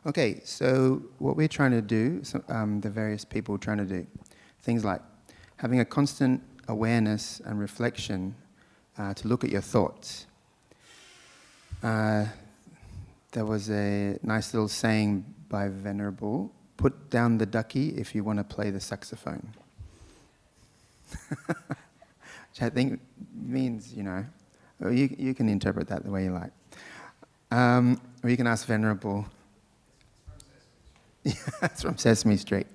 Okay, so what we're trying to do, the various people trying to do, things like having a constant awareness and reflection to look at your thoughts. There was a nice little saying by Venerable, put down the ducky if you want to play the saxophone. Which I think means, or you can interpret that the way you like. Or you can ask Venerable. Yeah, it's from Sesame Street.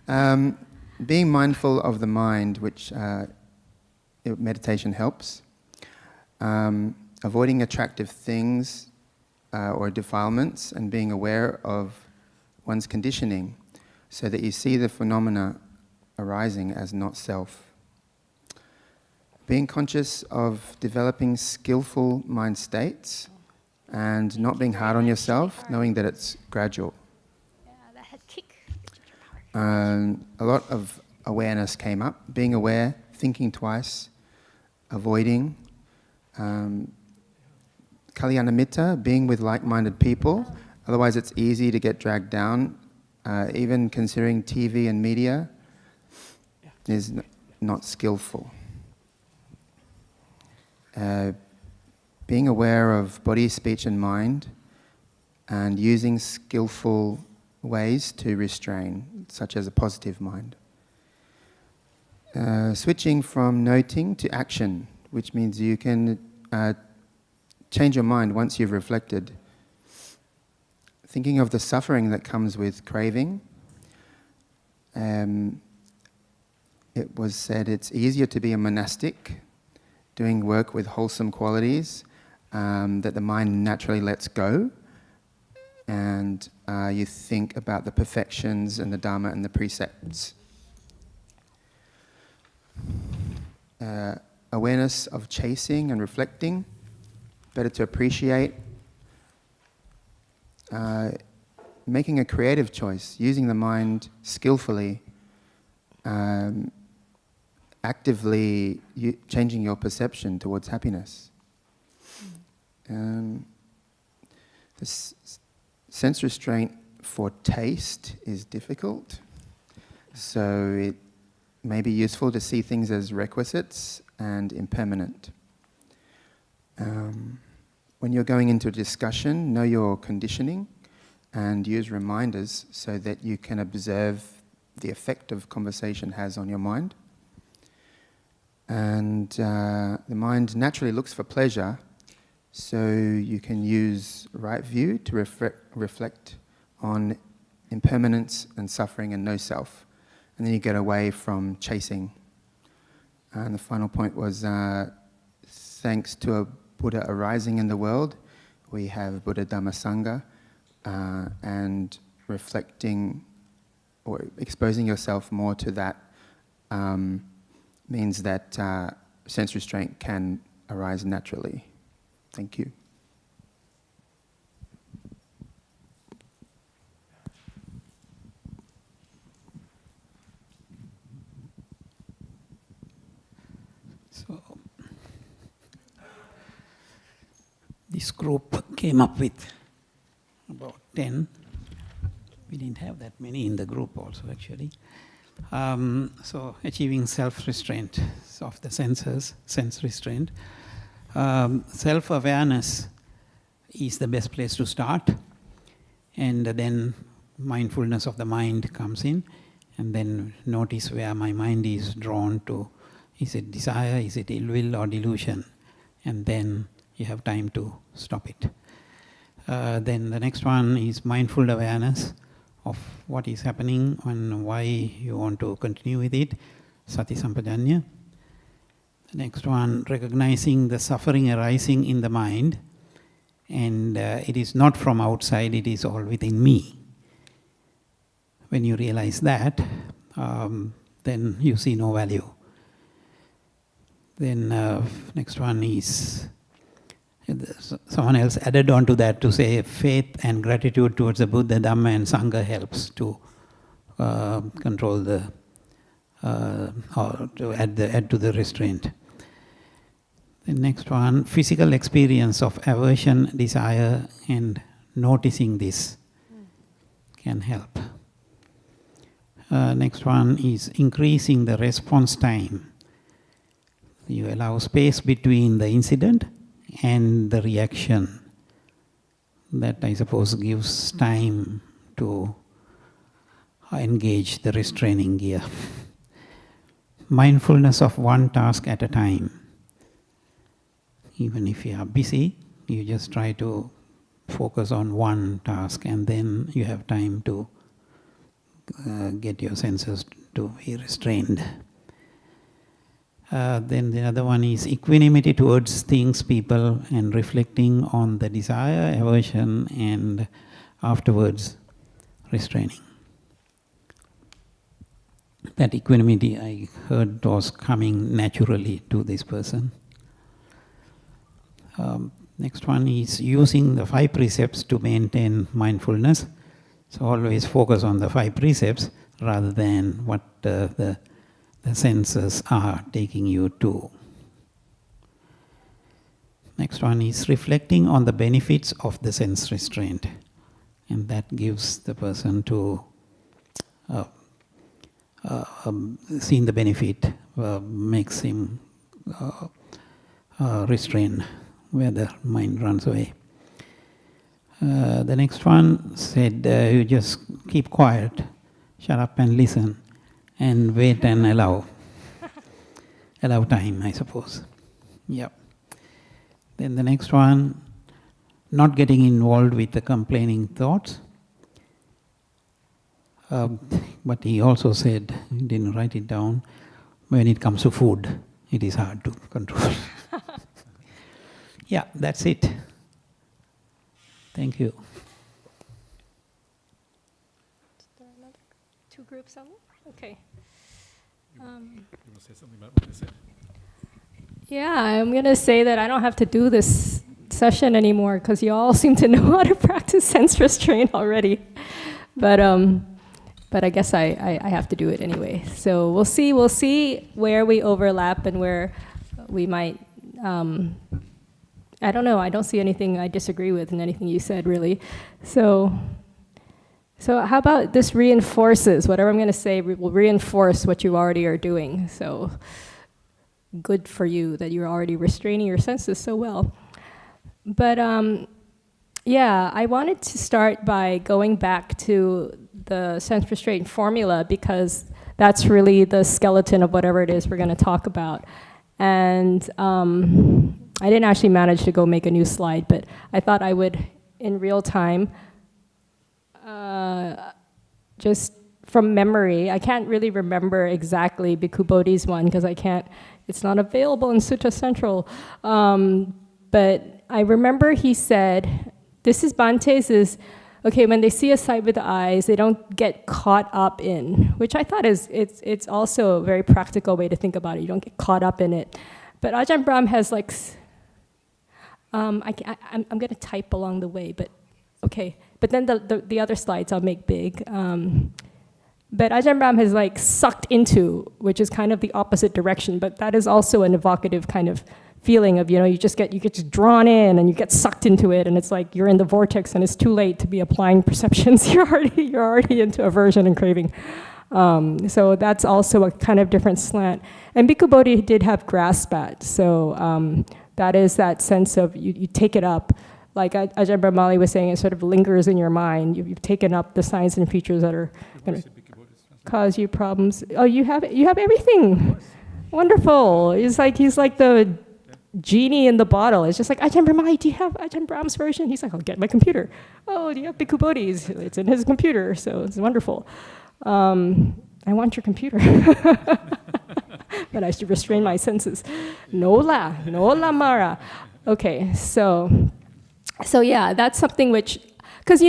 Being mindful of the mind, which meditation helps. Avoiding attractive things or defilements, and being aware of one's conditioning so that you see the phenomena arising as not self. Being conscious of developing skillful mind states and not being hard on yourself, knowing that it's gradual. A lot of awareness came up. Being aware, thinking twice, avoiding. Kalyanamitta, being with like-minded people. Otherwise it's easy to get dragged down. Even considering TV and media is not skillful. Being aware of body, speech and mind, and using skillful ways to restrain, such as a positive mind. Switching from noting to action, which means you can change your mind once you've reflected. Thinking of the suffering that comes with craving. It was said it's easier to be a monastic, doing work with wholesome qualities, that the mind naturally lets go, and you think about the perfections and the Dhamma and the precepts. Awareness of chasing and reflecting, better to appreciate. Making a creative choice, using the mind skillfully, actively changing your perception towards happiness. The sense restraint for taste is difficult, so it may be useful to see things as requisites and impermanent. When you're going into a discussion, know your conditioning and use reminders so that you can observe the effect of conversation has on your mind. And the mind naturally looks for pleasure, so you can use right view to reflect on impermanence and suffering and no self. And then you get away from chasing. And the final point was, thanks to a Buddha arising in the world, we have Buddha Dhamma Sangha, and reflecting or exposing yourself more to that means that sense restraint can arise naturally. Thank you. So, this group came up with about 10. We didn't have that many in the group also, actually. So, achieving self-restraint of the senses, sense restraint. Self-awareness is the best place to start, and then mindfulness of the mind comes in, and then notice where my mind is drawn to. Is it desire, is it ill will or delusion? And then you have time to stop it. Then the next one is mindful awareness of what is happening and why you want to continue with it, sati sampajanya. The next one, recognizing the suffering arising in the mind, and it is not from outside, it is all within me. When you realize that, then you see no value. Then next one is, someone else added on to that to say faith and gratitude towards the Buddha, Dhamma and Sangha helps to control the, or to add to the restraint. The next one, physical experience of aversion, desire and noticing this can help. Next one is increasing the response time. You allow space between the incident and the reaction. That, I suppose, gives time to engage the restraining gear. Mindfulness of one task at a time. Even if you are busy, you just try to focus on one task, and then you have time to get your senses to be restrained. Then the other one is equanimity towards things, people, and reflecting on the desire, aversion, and afterwards restraining. That equanimity, I heard, was coming naturally to this person. Next one is using the 5 precepts to maintain mindfulness. So always focus on the 5 precepts rather than what the senses are taking you to. Next one is reflecting on the benefits of the sense restraint. And that gives the person to seeing the benefit, makes him restrain where the mind runs away. The next one said, you just keep quiet, shut up and listen, and wait and allow. Allow time, I suppose. Yep. Then the next one, not getting involved with the complaining thoughts. But he also said, he didn't write it down, when it comes to food, it is hard to control. Yeah, that's it. Thank you. Is there another 2 groups on it? Okay. You want to say something about what they said? Yeah, I'm going to say that I don't have to do this session anymore because you all seem to know how to practice sense restraint already. But I guess I have to do it anyway. So we'll see where we overlap and where we might. I don't know. I don't see anything I disagree with in anything you said, really. So how about this reinforces whatever I'm going to say will reinforce what you already are doing. So good for you that you're already restraining your senses so well. But yeah, I wanted to start by going back to the sense restraint formula because that's really the skeleton of whatever it is we're going to talk about. And I didn't actually manage to go make a new slide, but I thought I would, in real time, just from memory, I can't really remember exactly Bhikkhu Bodhi's one because it's not available in Sutta Central. But I remember he said, this is Bhante's okay, when they see a sight with the eyes, they don't get caught up in, which I thought it's also a very practical way to think about it. You don't get caught up in it. But Ajahn Brahm has like, I'm going to type along the way, but okay. But then the other slides I'll make big. But Ajahn Brahm has like sucked into, which is kind of the opposite direction, but that is also an evocative kind of feeling of, you get drawn in and you get sucked into it, and it's like you're in the vortex and it's too late to be applying perceptions. You're already into aversion and craving. So that's also a kind of different slant. And Bhikkhu Bodhi did have grasp at, so that is that sense of you take it up. Like Ajahn Brahmali was saying, it sort of lingers in your mind. You've taken up the signs and features that are going to cause you problems. Oh, you have everything. Wonderful. He's like the genie in the bottle. It's just like, Ajahn Brahmali, do you have Ajahn Brahm's version? He's like, I'll get my computer. Oh, do you have Bhikkhu Bodhi's? It's in his computer, so it's wonderful. I want your computer. But I should restrain my senses. No la mara. Okay, so yeah, that's something which, because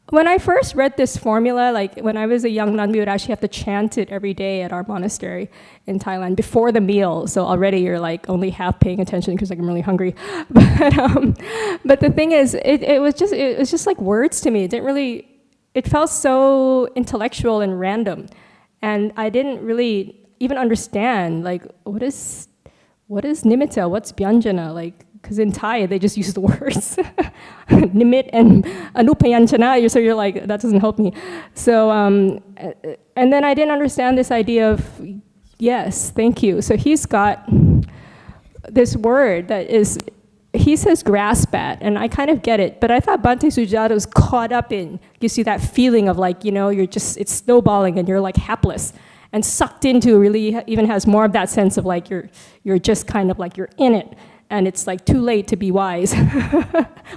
when I first read this formula, like when I was a young nun, we would actually have to chant it every day at our monastery in Thailand before the meal. So already you're like only half paying attention because like I'm really hungry. But the thing is, it was just like words to me. It felt so intellectual and random, and I didn't really even understand like what is nimitta, what's bhyanjana, like because in Thai they just use the words nimit and anupayanchana, so you're like, that doesn't help me. So, and then I didn't understand this idea of, yes, thank you. So he's got this word that is, he says grasp at, and I kind of get it, but I thought Bhante Sujata was caught up in, gives you that feeling of like, you're just, it's snowballing and you're like hapless and sucked into, really even has more of that sense of like you're just kind of like you're in it, and it's like too late to be wise.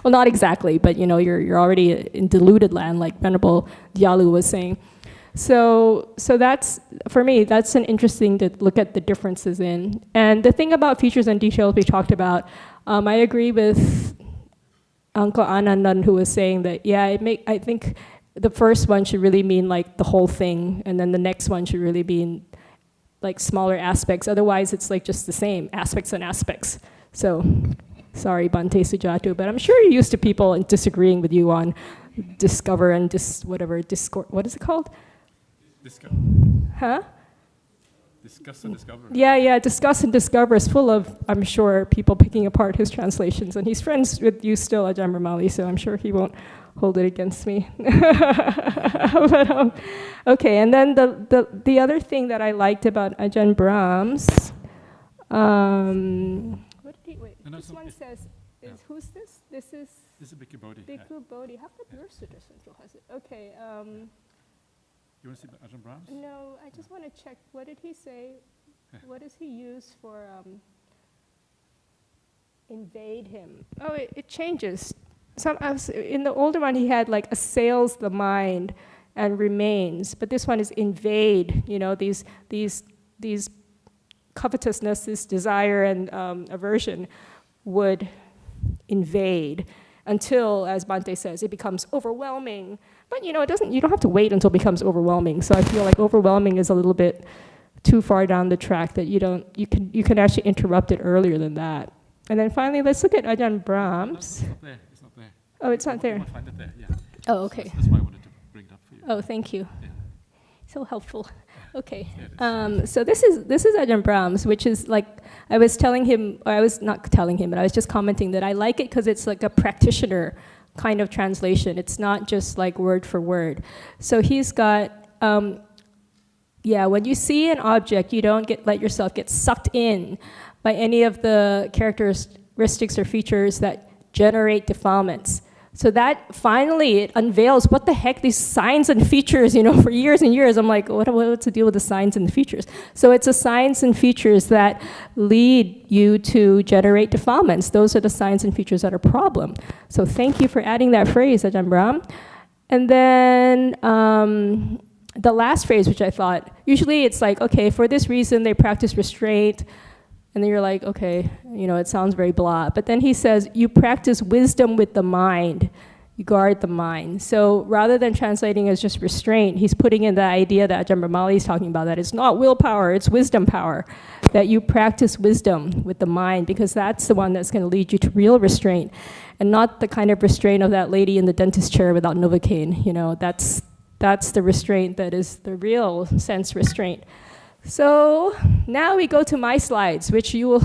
Well, not exactly, but you're already in deluded land, like Venerable Dyalu was saying. So that's, for me, that's an interesting to look at the differences in. And the thing about features and details we talked about, I agree with Uncle Anandan, who was saying that, I think the first one should really mean like the whole thing, and then the next one should really mean like smaller aspects. Otherwise, it's like just the same, aspects and aspects. So, sorry, Bhante Sujatu, but I'm sure you're used to people disagreeing with you on discover and discourse, what is it called? Huh? Discuss and discover. Yeah, discuss and discover is full of, I'm sure, people picking apart his translations. And he's friends with you still, Ajahn Brahmali, so I'm sure he won't hold it against me. But, okay, and then the other thing that I liked about Ajahn Brahms, what did he, wait, this one says, who's this? This is Bhikkhu Bodhi. Bhikkhu Bodhi. How about your Sutta Central has it? Okay. You want to see Ajahn Brahms? No, I just want to check. What did he say? What does he use for invade him? Oh, it changes. In the older one, he had like assails the mind and remains, but this one is invade. These covetousness, this desire and aversion would invade until, as Bhante says, it becomes overwhelming. But it doesn't. You don't have to wait until it becomes overwhelming. So I feel like overwhelming is a little bit too far down the track. That you can actually interrupt it earlier than that. And then finally, let's look at Ajahn Brahms. No, it's not there. Oh, it's not there. You might find it there. Yeah. Oh, okay. So that's why I wanted to bring it up for you. Oh, thank you. Yeah. So helpful. Okay. Yeah, So this is Ajahn Brahms, which is like, I was telling him, or I was not telling him, but I was just commenting that I like it because it's like a practitioner kind of translation. It's not just like word for word. So he's got, when you see an object, you don't let yourself get sucked in by any of the characteristics or features that generate defilements. So that finally it unveils what the heck these signs and features, for years and years. I'm like, what's the deal with the signs and features? So it's the signs and features that lead you to generate defilements. Those are the signs and features that are problem. So thank you for adding that phrase, Ajahn Brahm. And then the last phrase, which I thought, usually it's like, okay, for this reason they practice restraint. And then you're like, okay, it sounds very blah. But then he says, you practice wisdom with the mind. You guard the mind. So rather than translating as just restraint, he's putting in the idea that Ajahn Brahmali is talking about, that it's not willpower, it's wisdom power. That you practice wisdom with the mind, because that's the one that's going to lead you to real restraint. And not the kind of restraint of that lady in the dentist chair without Novocaine. That's the restraint that is the real sense restraint. So now we go to my slides, which you will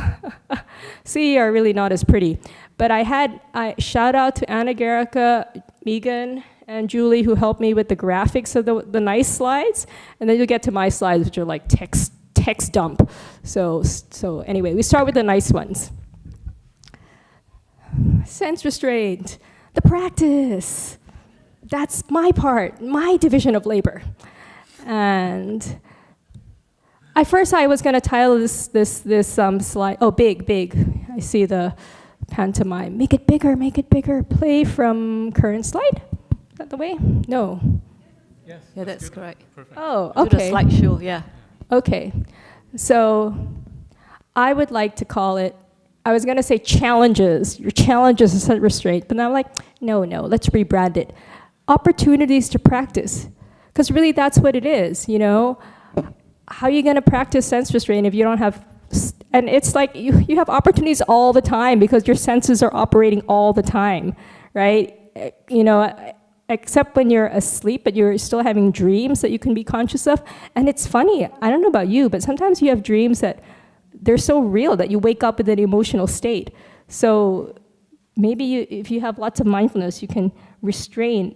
see are really not as pretty. But I shout out to Anna Garrica, Megan, and Julie, who helped me with the graphics of the nice slides. And then you'll get to my slides, which are like text dump. So anyway, we start with the nice ones. Sense restraint, the practice. That's my part, my division of labor. And I was going to title this slide, big. I see the pantomime. Make it bigger. Play from current slide. Is that the way? No. Yes. Yeah, that's correct. Perfect. Oh, Do the okay. slideshow, yeah. Okay. So I would like to call it, I was going to say challenges. Your challenges is restraint. But now I'm like, no, let's rebrand it. Opportunities to practice. Because really that's what it is, How are you going to practice sense restraint if you don't have, and it's like you have opportunities all the time because your senses are operating all the time, right? Except when you're asleep, but you're still having dreams that you can be conscious of. And it's funny, I don't know about you, but sometimes you have dreams that they're so real that you wake up in an emotional state. So maybe if you have lots of mindfulness, you can restrain.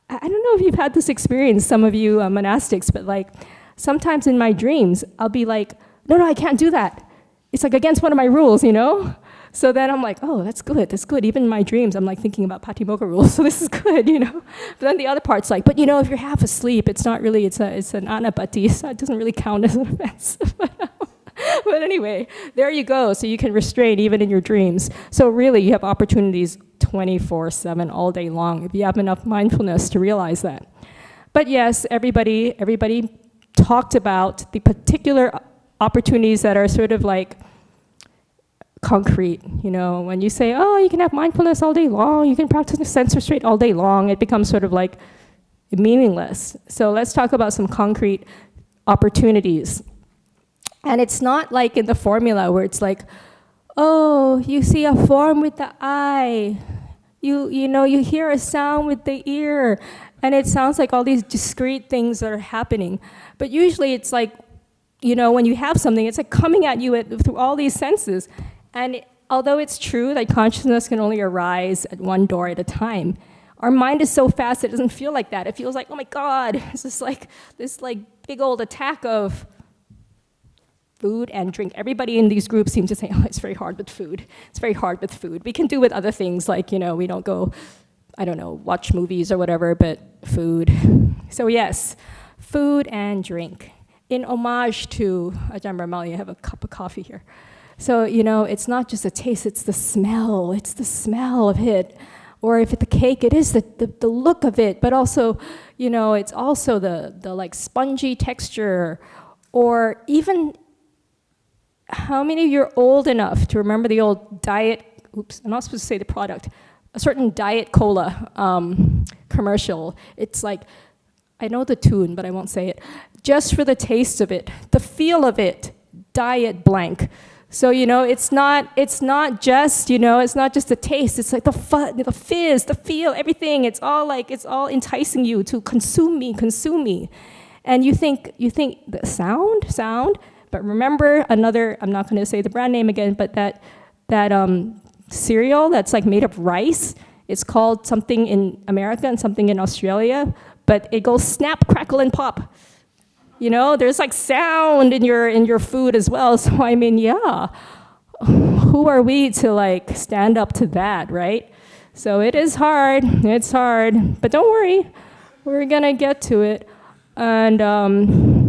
I don't know if you've had this experience, some of you monastics, but like sometimes in my dreams, I'll be like, no, I can't do that. It's like against one of my rules, you know? So then I'm like, oh, that's good. Even in my dreams, I'm like thinking about Patimokkha rules, so this is good, you know? But then the other part's like, but you know, if you're half asleep, it's not really, it's an anapati, so it doesn't really count as an offense. But anyway, there you go. So you can restrain even in your dreams. So really, you have opportunities 24/7 all day long if you have enough mindfulness to realize that. But yes, everybody talked about the particular opportunities that are sort of like concrete. You know, when you say, oh, you can have mindfulness all day long, you can practice sense restraint all day long, it becomes sort of like meaningless. So let's talk about some concrete opportunities. And it's not like in the formula where it's like, oh, you see a form with the eye. You know, you hear a sound with the ear. And it sounds like all these discrete things that are happening. But usually it's like, you know, when you have something, it's like coming at you through all these senses. And although it's true that consciousness can only arise at one door at a time, our mind is so fast it doesn't feel like that. It feels like, oh my God, it's just like this like big old attack of food and drink. Everybody in these groups seems to say, oh, it's very hard with food. It's very hard with food. We can do with other things like, you know, we don't go, I don't know, watch movies or whatever, but food. So yes, food and drink. In homage to Ajahn Brahmali, I have a cup of coffee here. So, you know, it's not just a taste, it's the smell. It's the smell of it. Or if it's the cake, it is the look of it, but also, you know, it's also the like spongy texture. Or even, how many of you are old enough to remember the old diet, oops, I'm not supposed to say the product, a certain Diet Cola commercial. It's like, I know the tune, but I won't say it. Just for the taste of it, the feel of it, diet blank. So, you know, it's not just, you know, it's not just the taste, it's like the fizz, the feel, everything. It's all enticing you to consume me. And you think the sound, but remember another, I'm not going to say the brand name again, but that cereal that's like made of rice, it's called something in America and something in Australia, but it goes snap, crackle, and pop. You know, there's like sound in your food as well. So I mean, yeah, who are we to like stand up to that, right? So it is hard, but don't worry, we're gonna get to it. And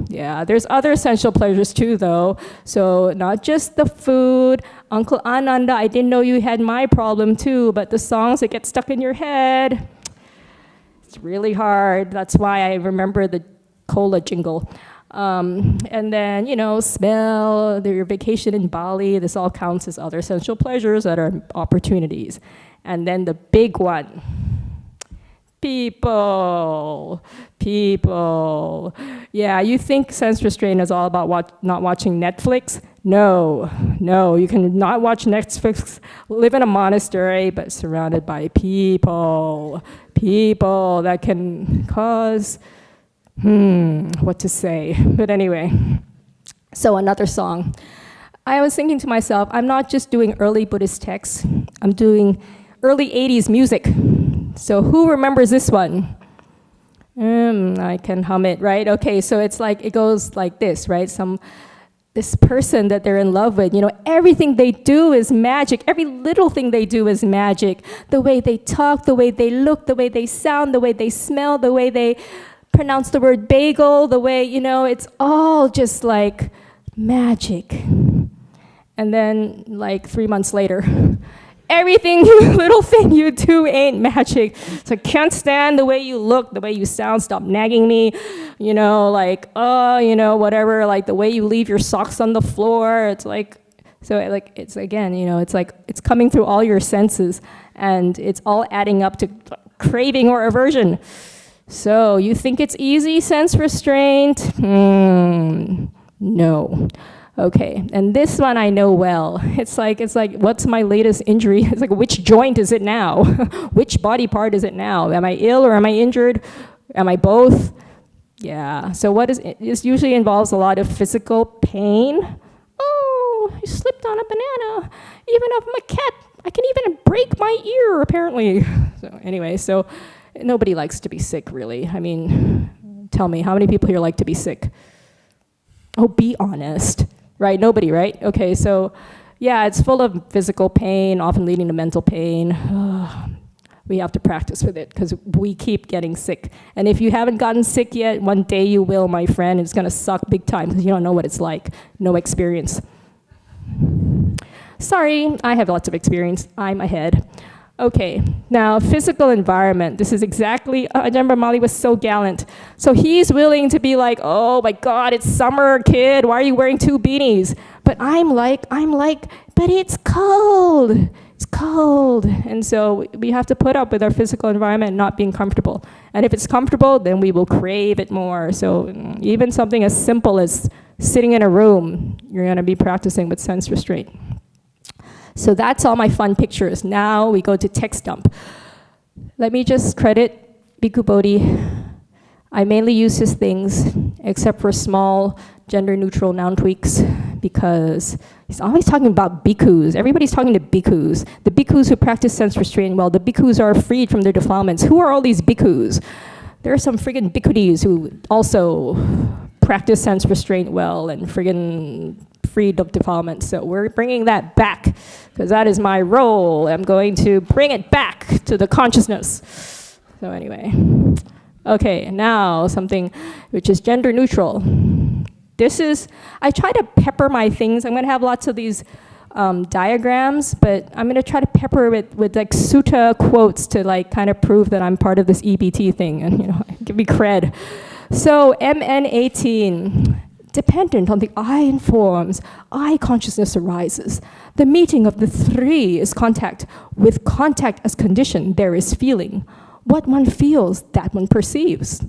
yeah, there's other essential pleasures too, though. So not just the food. Uncle Ananda, I didn't know you had my problem too, but the songs that get stuck in your head, it's really hard. That's why I remember the cola jingle. And then, you know, smell, your vacation in Bali, this all counts as other essential pleasures that are opportunities. And then the big one, people. Yeah, you think sense restraint is all about not watching Netflix? No, you can not watch Netflix, live in a monastery, but surrounded by people that can cause, what to say? But anyway, so another song. I was thinking to myself, I'm not just doing early Buddhist texts, I'm doing early 80s music. So who remembers this one? I can hum it, right? Okay, so it's like, it goes like this, right? This person that they're in love with, you know, everything they do is magic. Every little thing they do is magic. The way they talk, the way they look, the way they sound, the way they smell, the way they pronounce the word bagel, the way, you know, it's all just like magic. And then like 3 months later, everything, little thing you do ain't magic. So I can't stand the way you look, the way you sound, stop nagging me, you know, like, oh, you know, whatever, like the way you leave your socks on the floor. It's like, so like, it's again, you know, it's like, it's coming through all your senses and it's all adding up to craving or aversion. So you think it's easy, sense restraint? No. Okay, and this one I know well. It's like, what's my latest injury? It's like, which joint is it now? Which body part is it now? Am I ill or am I injured? Am I both? Yeah, so what is it? This usually involves a lot of physical pain. Oh, you slipped on a banana. Even if I'm a cat, I can even break my ear, apparently. So anyway, so nobody likes to be sick, really. I mean, tell me, how many people here like to be sick? Oh, be honest, right? Nobody, right? Okay, so yeah, it's full of physical pain, often leading to mental pain. We have to practice with it because we keep getting sick. And if you haven't gotten sick yet, one day you will, my friend. It's gonna suck big time because you don't know what it's like. No experience. Sorry, I have lots of experience. I'm ahead. Okay, now physical environment. This is exactly, Ajahn Brahmali was so gallant. So he's willing to be like, oh my God, it's summer, kid. Why are you wearing 2 beanies? But I'm like, but it's cold. It's cold. And so we have to put up with our physical environment not being comfortable. And if it's comfortable, then we will crave it more. So even something as simple as sitting in a room, you're gonna be practicing with sense restraint. So that's all my fun pictures. Now we go to text dump. Let me just credit Bhikkhu Bodhi. I mainly use his things, except for small gender-neutral noun tweaks, because he's always talking about bhikkhus. Everybody's talking to bhikkhus. The bhikkhus who practice sense restraint, well, the bhikkhus are freed from their defilements. Who are all these bhikkhus? There are some friggin' bhikkhunis who also practice sense restraint well and friggin' freed of defilement. So we're bringing that back, because that is my role. I'm going to bring it back to the consciousness. So anyway. Okay, now something which is gender neutral. This is, I try to pepper my things. I'm gonna have lots of these diagrams, but I'm gonna try to pepper it with like sutta quotes to like kind of prove that I'm part of this EBT thing and, you know, give me cred. So MN18, dependent on the I informs, I consciousness arises. The meeting of the 3 is contact. With contact as condition, there is feeling. What one feels, that one perceives.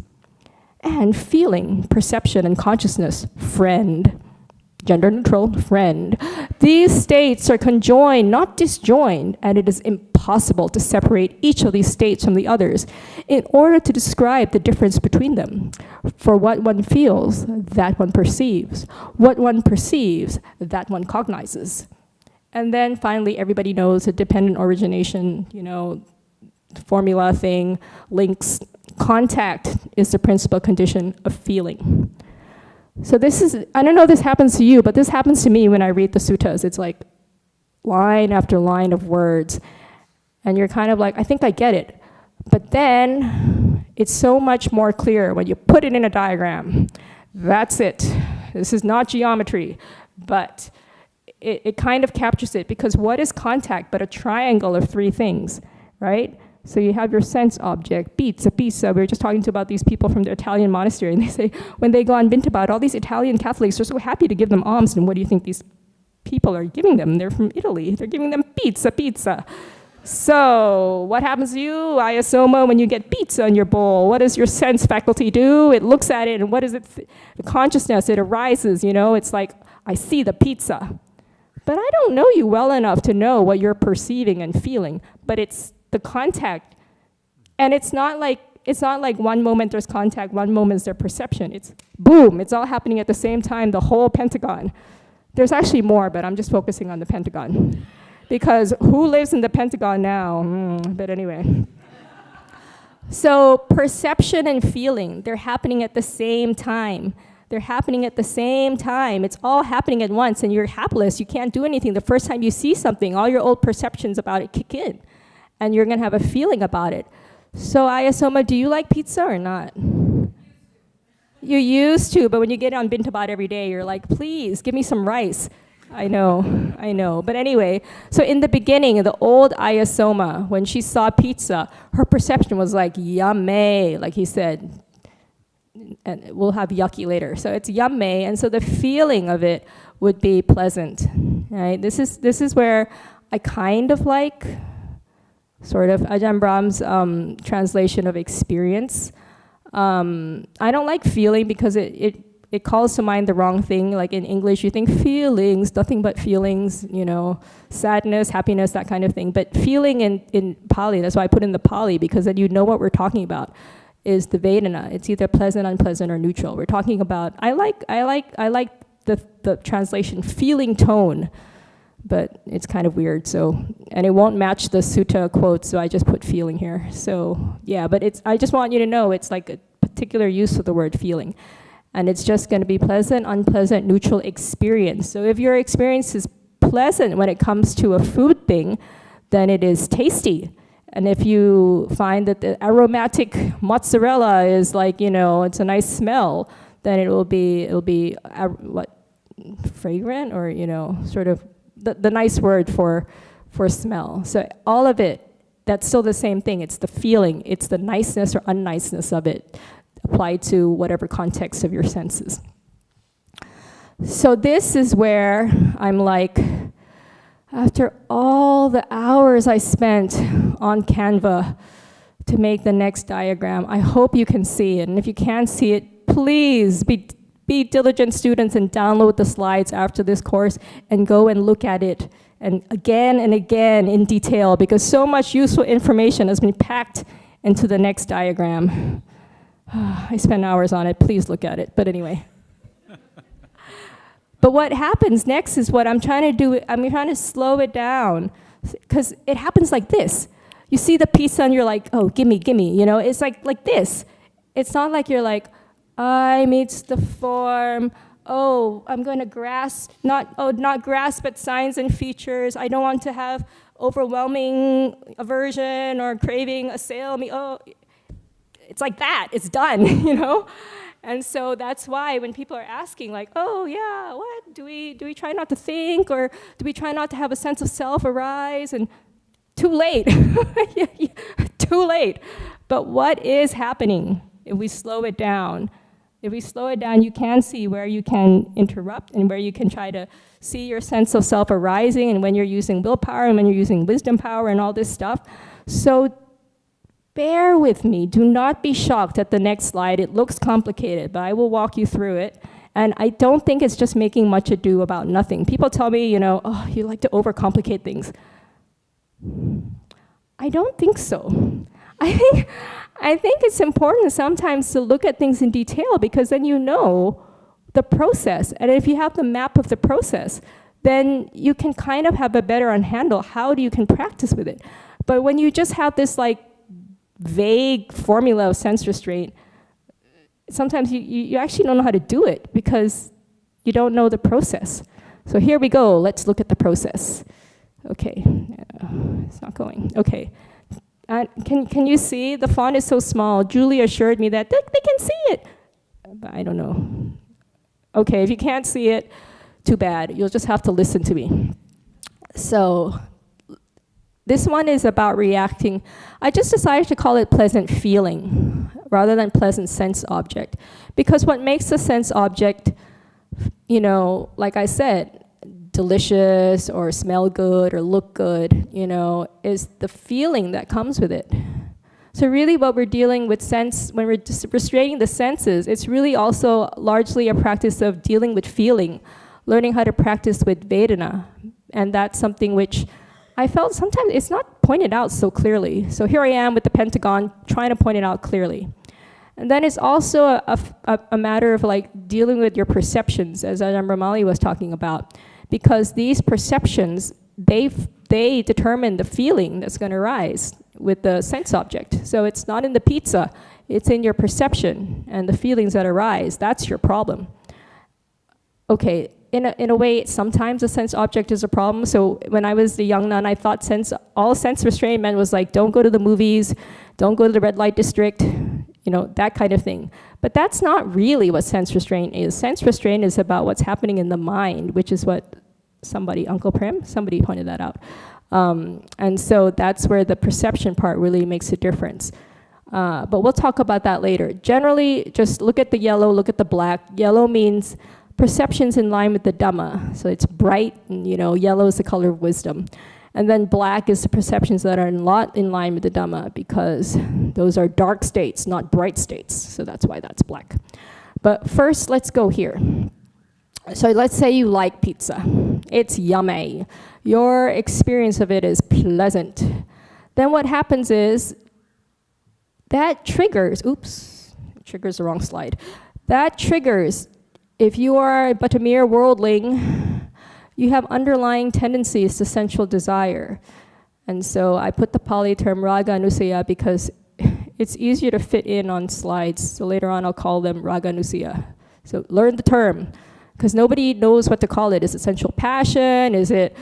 And feeling, perception, and consciousness, friend. Gender neutral, friend. These states are conjoined, not disjoined, and it is impossible to separate each of these states from the others in order to describe the difference between them. For what one feels, that one perceives. What one perceives, that one cognizes. And then finally, everybody knows the dependent origination, you know, formula thing, links. Contact is the principal condition of feeling. So this is, I don't know if this happens to you, but this happens to me when I read the suttas. It's like line after line of words. And you're kind of like, I think I get it. But then it's so much more clear when you put it in a diagram. That's it. This is not geometry, but it kind of captures it, because what is contact but a triangle of 3 things, right? So you have your sense object, pizza. We were just talking about these people from the Italian monastery, and they say when they go on Bintabat, all these Italian Catholics are so happy to give them alms, and what do you think these people are giving them? They're from Italy. They're giving them pizza. So what happens to you, Ayasoma, when you get pizza in your bowl? What does your sense faculty do? It looks at it, and what is it? The consciousness, it arises, you know? It's like, I see the pizza. But I don't know you well enough to know what you're perceiving and feeling, but it's the contact. And it's not like one moment there's contact, one moment there's perception. It's boom, it's all happening at the same time, the whole pentagon. There's actually more, but I'm just focusing on the pentagon. Because who lives in the pentagon now? But anyway. So perception and feeling, they're happening at the same time. They're happening at the same time. It's all happening at once, and you're hapless. You can't do anything. The first time you see something, all your old perceptions about it kick in, and you're going to have a feeling about it. So Ayasoma, do you like pizza or not? You used to, but when you get on Bintabat every day, you're like, please, give me some rice. I know. But anyway, so in the beginning, the old Ayasoma, when she saw pizza, her perception was like, yummy, like he said. And we'll have yucky later. So it's yummy, and so the feeling of it would be pleasant, right? This is where I kind of like sort of Ajahn Brahm's translation of experience. I don't like feeling because it calls to mind the wrong thing. Like in English, you think feelings, nothing but feelings, you know, sadness, happiness, that kind of thing. But feeling in Pali, that's why I put in the Pali, because then you know what we're talking about, is the Vedana. It's either pleasant, unpleasant, or neutral. We're talking about, I like the translation feeling tone, but it's kind of weird. So, and it won't match the sutta quote, so I just put feeling here. So yeah, but I just want you to know it's like a particular use of the word feeling. And it's just going to be pleasant, unpleasant, neutral experience. So if your experience is pleasant when it comes to a food thing, then it is tasty. And if you find that the aromatic mozzarella is like, it's a nice smell, then it'll be fragrant, or, sort of the nice word for smell. So all of it, that's still the same thing. It's the feeling. It's the niceness or unniceness of it applied to whatever context of your senses. So this is where I'm like, after all the hours I spent on Canva to make the next diagram, I hope you can see it. And if you can't see it, please be diligent students and download the slides after this course and go and look at it and again in detail, because so much useful information has been packed into the next diagram. I spent hours on it. Please look at it. But anyway. But what happens next is what I'm trying to do. I'm trying to slow it down, because it happens like this. You see the pizza and you're like, oh, gimme. It's like this. It's not like you're like, I meets the form. Oh, I'm going to grasp, not grasp at signs and features. I don't want to have overwhelming aversion or craving assail me. Oh, it's like that. It's done, And so that's why when people are asking, like, oh, yeah, what? Do we try not to think, or do we try not to have a sense of self arise? And too late. Too late. But what is happening if we slow it down? If we slow it down, you can see where you can interrupt and where you can try to see your sense of self arising, and when you're using willpower and when you're using wisdom power and all this stuff. So bear with me. Do not be shocked at the next slide. It looks complicated, but I will walk you through it. And I don't think it's just making much ado about nothing. People tell me, oh, you like to overcomplicate things. I don't think so. I think it's important sometimes to look at things in detail, because then you know the process. And if you have the map of the process, then you can kind of have a better handle how you can practice with it. But when you just have this like vague formula of sense restraint, sometimes you actually don't know how to do it because you don't know the process. So here we go. Let's look at the process. Okay, it's not going. Okay. Can you see? The font is so small. Julie assured me that they can see it. But I don't know. Okay, if you can't see it, too bad. You'll just have to listen to me. So this one is about reacting. I just decided to call it pleasant feeling rather than pleasant sense object. Because what makes a sense object, like I said, delicious or smell good or look good, is the feeling that comes with it. So really what we're dealing with sense, when we're restraining the senses, it's really also largely a practice of dealing with feeling, learning how to practice with Vedana. And that's something which I felt sometimes it's not pointed out so clearly. So here I am with the pentagon trying to point it out clearly. And then it's also a matter of like dealing with your perceptions, as Ajahn Brahmali was talking about. Because these perceptions, they determine the feeling that's going to arise with the sense object. So it's not in the pizza, it's in your perception and the feelings that arise. That's your problem. Okay, in a way, sometimes a sense object is a problem. So when I was a young nun, I thought all sense restraint meant was like, don't go to the movies, don't go to the red light district, that kind of thing. But that's not really what sense restraint is. Sense restraint is about what's happening in the mind, which is what Uncle Prem, somebody pointed that out. And so that's where the perception part really makes a difference. But we'll talk about that later. Generally, just look at the yellow, look at the black. Yellow means perceptions in line with the Dhamma. So it's bright, and yellow is the color of wisdom. And then black is the perceptions that are not in line with the Dhamma, because those are dark states, not bright states. So that's why that's black. But first, let's go here. So let's say you like pizza. It's yummy. Your experience of it is pleasant. Then what happens is that triggers the wrong slide. That triggers if you are but a mere worldling, you have underlying tendencies to sensual desire. And so I put the Pali term raga anusaya because it's easier to fit in on slides. So later on I'll call them raga anusaya. So learn the term, because nobody knows what to call it. Is it sensual passion? Is it,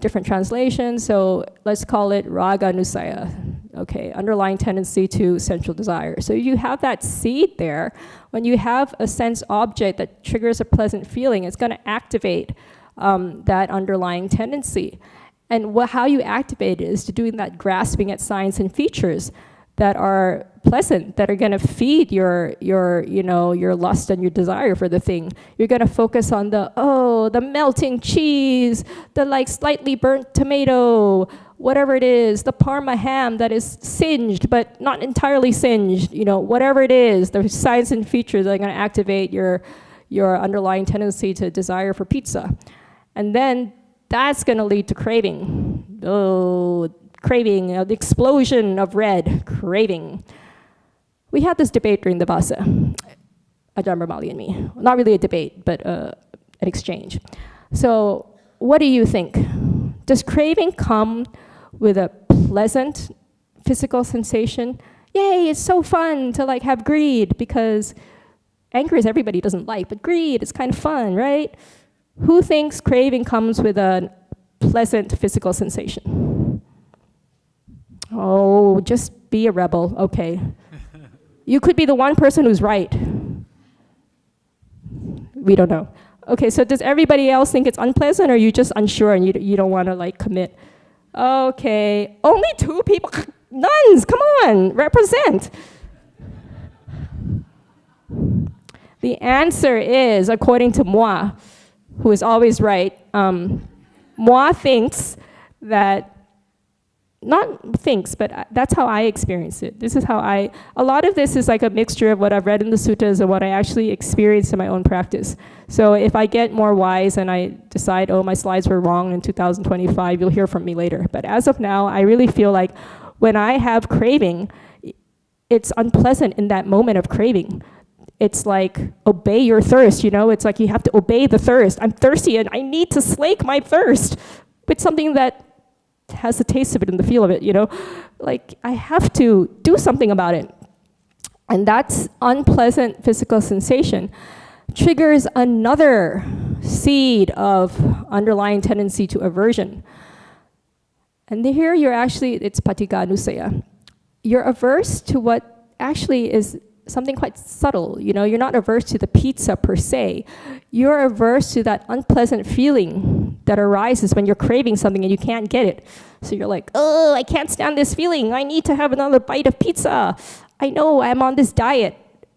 different translations? So let's call it raga anusaya. Okay, underlying tendency to sensual desire. So you have that seed there. When you have a sense object that triggers a pleasant feeling, it's going to activate that underlying tendency. And how you activate it is to doing that grasping at signs and features that are pleasant, that are going to feed your lust and your desire for the thing. You're going to focus on the melting cheese, the slightly burnt tomato, whatever it is, the Parma ham that is singed but not entirely singed, whatever it is, the signs and features that are going to activate your underlying tendency to desire for pizza. And then that's going to lead to craving. Craving, the explosion of red, craving. We had this debate during the Vasa, Ajahn Brahmali and me. Not really a debate, but an exchange. So what do you think? Does craving come with a pleasant physical sensation? Yay, it's so fun to have greed, because anger is everybody doesn't like, but greed is kind of fun, right? Who thinks craving comes with a pleasant physical sensation? Oh, just be a rebel, okay. You could be the one person who's right. We don't know. Okay, so does everybody else think it's unpleasant, or are you just unsure and you don't want to commit? Okay, only 2 people, nuns, come on, represent. The answer is, according to moi, who is always right, moi thinks that, not thinks, but that's how I experience it. This is how a lot of this is a mixture of what I've read in the suttas and what I actually experienced in my own practice. So if I get more wise and I decide, my slides were wrong in 2025, you'll hear from me later. But as of now, I really feel like when I have craving, it's unpleasant in that moment of craving. It's obey your thirst, It's you have to obey the thirst. I'm thirsty and I need to slake my thirst with something that has the taste of it and the feel of it, I have to do something about it. And that's unpleasant physical sensation triggers another seed of underlying tendency to aversion. And here it's paticca anusaya. You're averse to what actually is something quite subtle, you're not averse to the pizza per se. You're averse to that unpleasant feeling that arises when you're craving something and you can't get it. So you're I can't stand this feeling. I need to have another bite of pizza. I know I'm on this diet.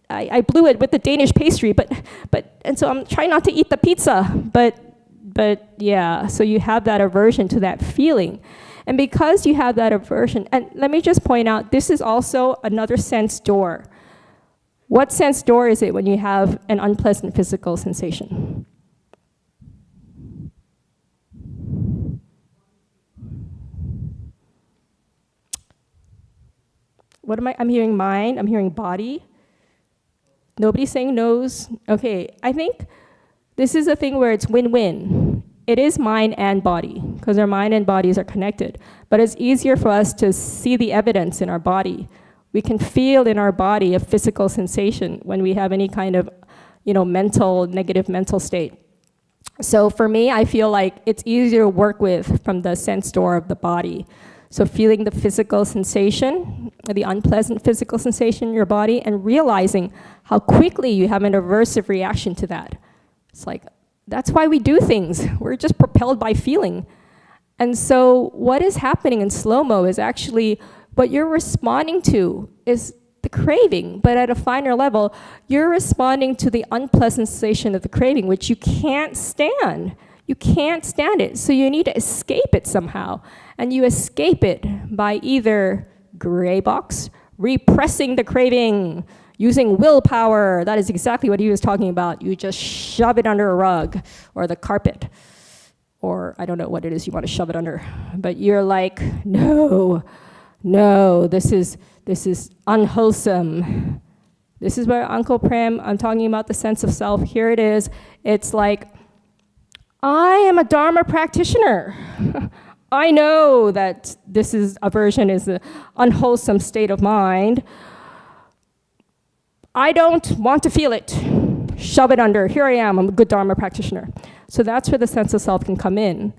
I blew it with the Danish pastry, and so I'm trying not to eat the pizza. But yeah, so you have that aversion to that feeling. And because you have that aversion, and let me just point out, this is also another sense door. What sense door is it when you have an unpleasant physical sensation? What am I'm hearing mind, I'm hearing body. Nobody's saying nose. Okay, I think this is a thing where it's win-win. It is mind and body, because our mind and bodies are connected. But it's easier for us to see the evidence in our body. We can feel in our body a physical sensation when we have any kind of, negative mental state. So for me, I feel like it's easier to work with from the sense door of the body. So feeling the physical sensation, the unpleasant physical sensation in your body, and realizing how quickly you have an aversive reaction to that. It's that's why we do things. We're just propelled by feeling. And so what is happening in slow-mo is actually what you're responding to is the craving, but at a finer level, you're responding to the unpleasant sensation of the craving, which you can't stand. You can't stand it, so you need to escape it somehow. And you escape it by either gray box, repressing the craving, using willpower. That is exactly what he was talking about. You just shove it under a rug or the carpet, or I don't know what it is you want to shove it under, but you're no, this is unwholesome. This is where Uncle Prem, I'm talking about the sense of self. Here it is. It's like, I am a Dharma practitioner. I know that this is aversion is an unwholesome state of mind. I don't want to feel it. Shove it under. Here I am. I'm a good Dharma practitioner. So that's where the sense of self can come in.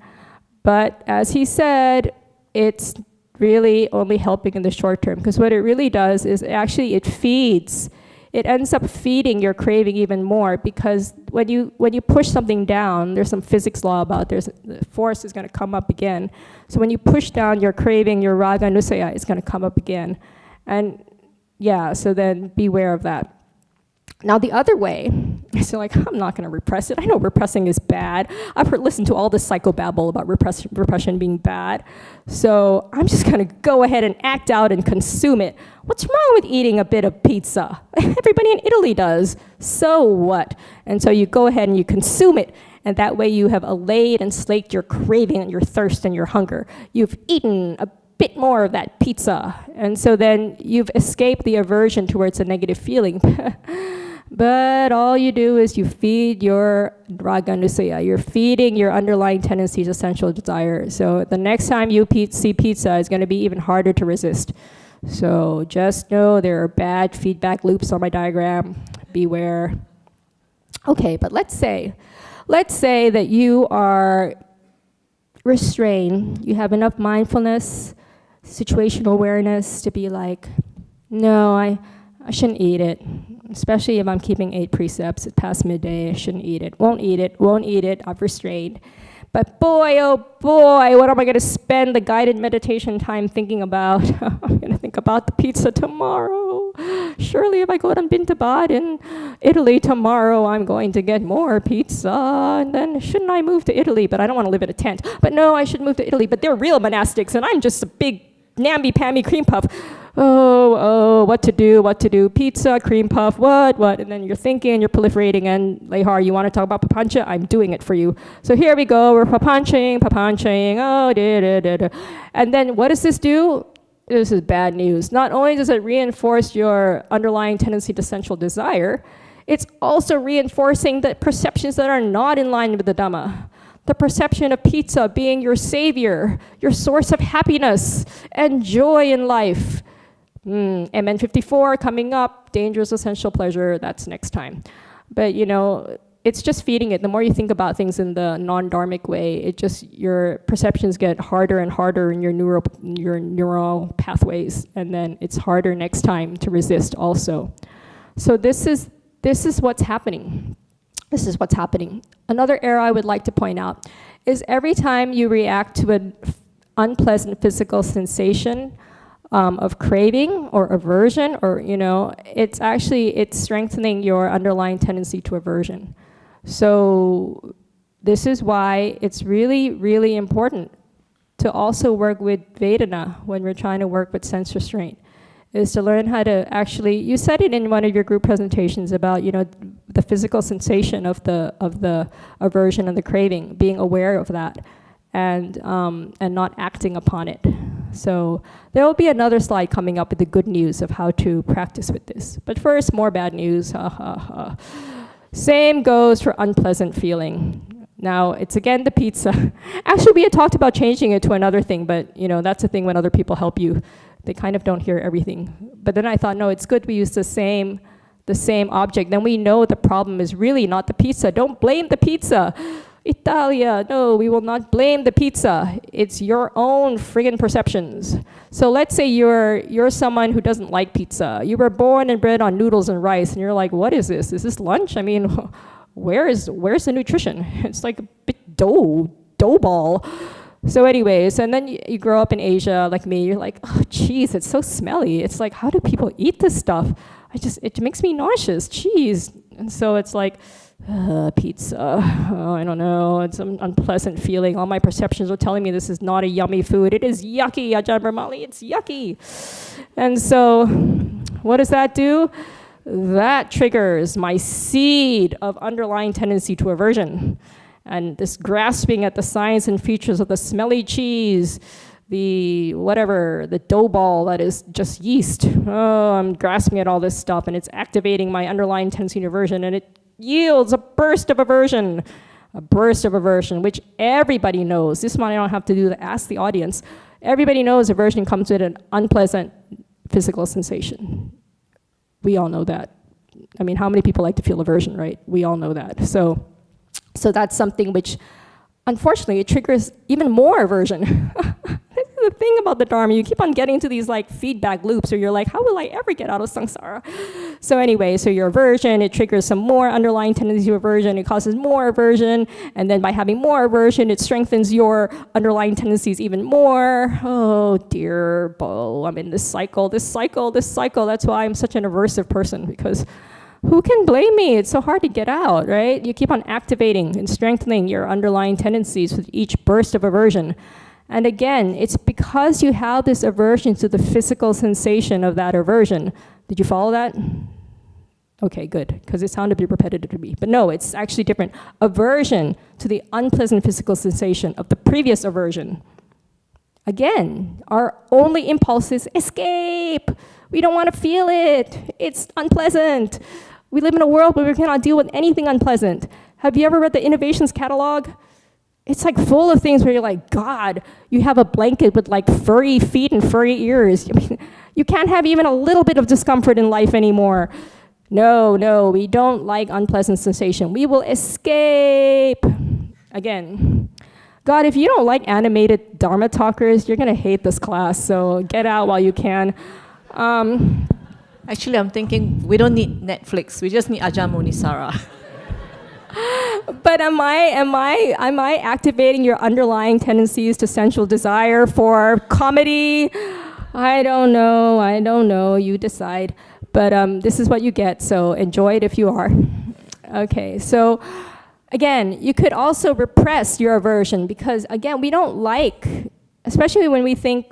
But as he said, it's really only helping in the short term, because what it really does is actually it feeds. It ends up feeding your craving even more, because when you push something down, there's some physics law about the force is going to come up again. So when you push down your craving, your raga nusaya is going to come up again. And yeah, so then beware of that. Now the other way, so like, I'm not going to repress it. I know repressing is bad. I've listened to all this psychobabble about repression being bad. So I'm just going to go ahead and act out and consume it. What's wrong with eating a bit of pizza? Everybody in Italy does. So what? And so you go ahead and you consume it. And that way you have allayed and slaked your craving and your thirst and your hunger. You've eaten a bit more of that pizza. And so then you've escaped the aversion towards a negative feeling. But all you do is you feed your raga nusaya. You're feeding your underlying tendencies, essential desire. So the next time you see pizza, it's going to be even harder to resist. So just know there are bad feedback loops on my diagram. Beware. Okay, but let's say that you are restrained. You have enough mindfulness, situational awareness to be like, no, I shouldn't eat it. Especially if I'm keeping 8 precepts, it's past midday, I shouldn't eat it. Won't eat it, I've restrained. But boy, oh boy, what am I going to spend the guided meditation time thinking about? I'm going to think about the pizza tomorrow. Surely if I go to Bintabad in Italy tomorrow, I'm going to get more pizza. And then shouldn't I move to Italy? But I don't want to live in a tent. But no, I should move to Italy. But they're real monastics, and I'm just a big namby-pamby cream puff. Oh, what to do, pizza, cream puff, what, and then you're thinking, you're proliferating, and Lehar, you want to talk about papancha? I'm doing it for you. So here we go, we're papanching, and then what does this do? This is bad news. Not only does it reinforce your underlying tendency to sensual desire, it's also reinforcing the perceptions that are not in line with the Dhamma. The perception of pizza being your savior, your source of happiness and joy in life. MN 54 coming up, dangerous essential pleasure, that's next time. But it's just feeding it. The more you think about things in the non-dharmic way, your perceptions get harder and harder in your neural pathways, and then it's harder next time to resist also. So this is what's happening. This is what's happening. Another error I would like to point out is every time you react to an unpleasant physical sensation of craving or aversion, or it's strengthening your underlying tendency to aversion. So this is why it's really, really important to also work with Vedana when we're trying to work with sense restraint, is to learn how to actually, you said it in one of your group presentations about, the physical sensation of the aversion and the craving, being aware of that and not acting upon it. So there will be another slide coming up with the good news of how to practice with this. But first, more bad news. Same goes for unpleasant feeling. Now, it's again the pizza. Actually, we had talked about changing it to another thing, but that's the thing when other people help you. They kind of don't hear everything. But then I thought, no, it's good we use the same object. Then we know the problem is really not the pizza. Don't blame the pizza. Italia, no, we will not blame the pizza. It's your own friggin' perceptions. So let's say you're someone who doesn't like pizza. You were born and bred on noodles and rice, and you're like, what is this? Is this lunch? I mean, where's the nutrition? It's like a bit dough ball. So anyways, and then you grow up in Asia like me, you're like, oh, cheese, it's so smelly. It's like, how do people eat this stuff? It makes me nauseous, cheese. And so it's like, pizza, I don't know, it's an unpleasant feeling. All my perceptions are telling me this is not a yummy food. It is yucky, Ajahn Brahmali, it's yucky. And so what does that do? That triggers my seed of underlying tendency to aversion. And this grasping at the signs and features of the smelly cheese, the whatever, the dough ball that is just yeast. Oh, I'm grasping at all this stuff, and it's activating my underlying tendency and aversion, and it yields a burst of aversion, which everybody knows. This one I don't have to do to ask the audience. Everybody knows aversion comes with an unpleasant physical sensation. We all know that. I mean, how many people like to feel aversion, right? We all know that. So that's something which, unfortunately, it triggers even more aversion. This is the thing about the Dharma. You keep on getting into these like feedback loops where you're like, how will I ever get out of samsara? So anyway, so your aversion, it triggers some more underlying tendency to aversion. It causes more aversion. And then by having more aversion, it strengthens your underlying tendencies even more. Oh dear, Bo, I'm in this cycle. That's why I'm such an aversive person, because who can blame me? It's so hard to get out, right? You keep on activating and strengthening your underlying tendencies with each burst of aversion. And again, it's because you have this aversion to the physical sensation of that aversion. Did you follow that? Okay, good, because it sounded a bit repetitive to me. But no, it's actually different. Aversion to the unpleasant physical sensation of the previous aversion. Again, our only impulse is escape. We don't want to feel it. It's unpleasant. We live in a world where we cannot deal with anything unpleasant. Have you ever read the Innovations catalog? It's like full of things where you're like, God, you have a blanket with like furry feet and furry ears. I mean, you can't have even a little bit of discomfort in life anymore. No, we don't like unpleasant sensation. We will escape. Again, God, if you don't like animated Dharma talkers, you're going to hate this class, so get out while you can. Actually, I'm thinking we don't need Netflix. We just need Ajahn Munissara. But am I activating your underlying tendencies to sensual desire for comedy? I don't know. You decide. But this is what you get, so enjoy it if you are. Okay, so again, you could also repress your aversion because, again, we don't like, especially when we think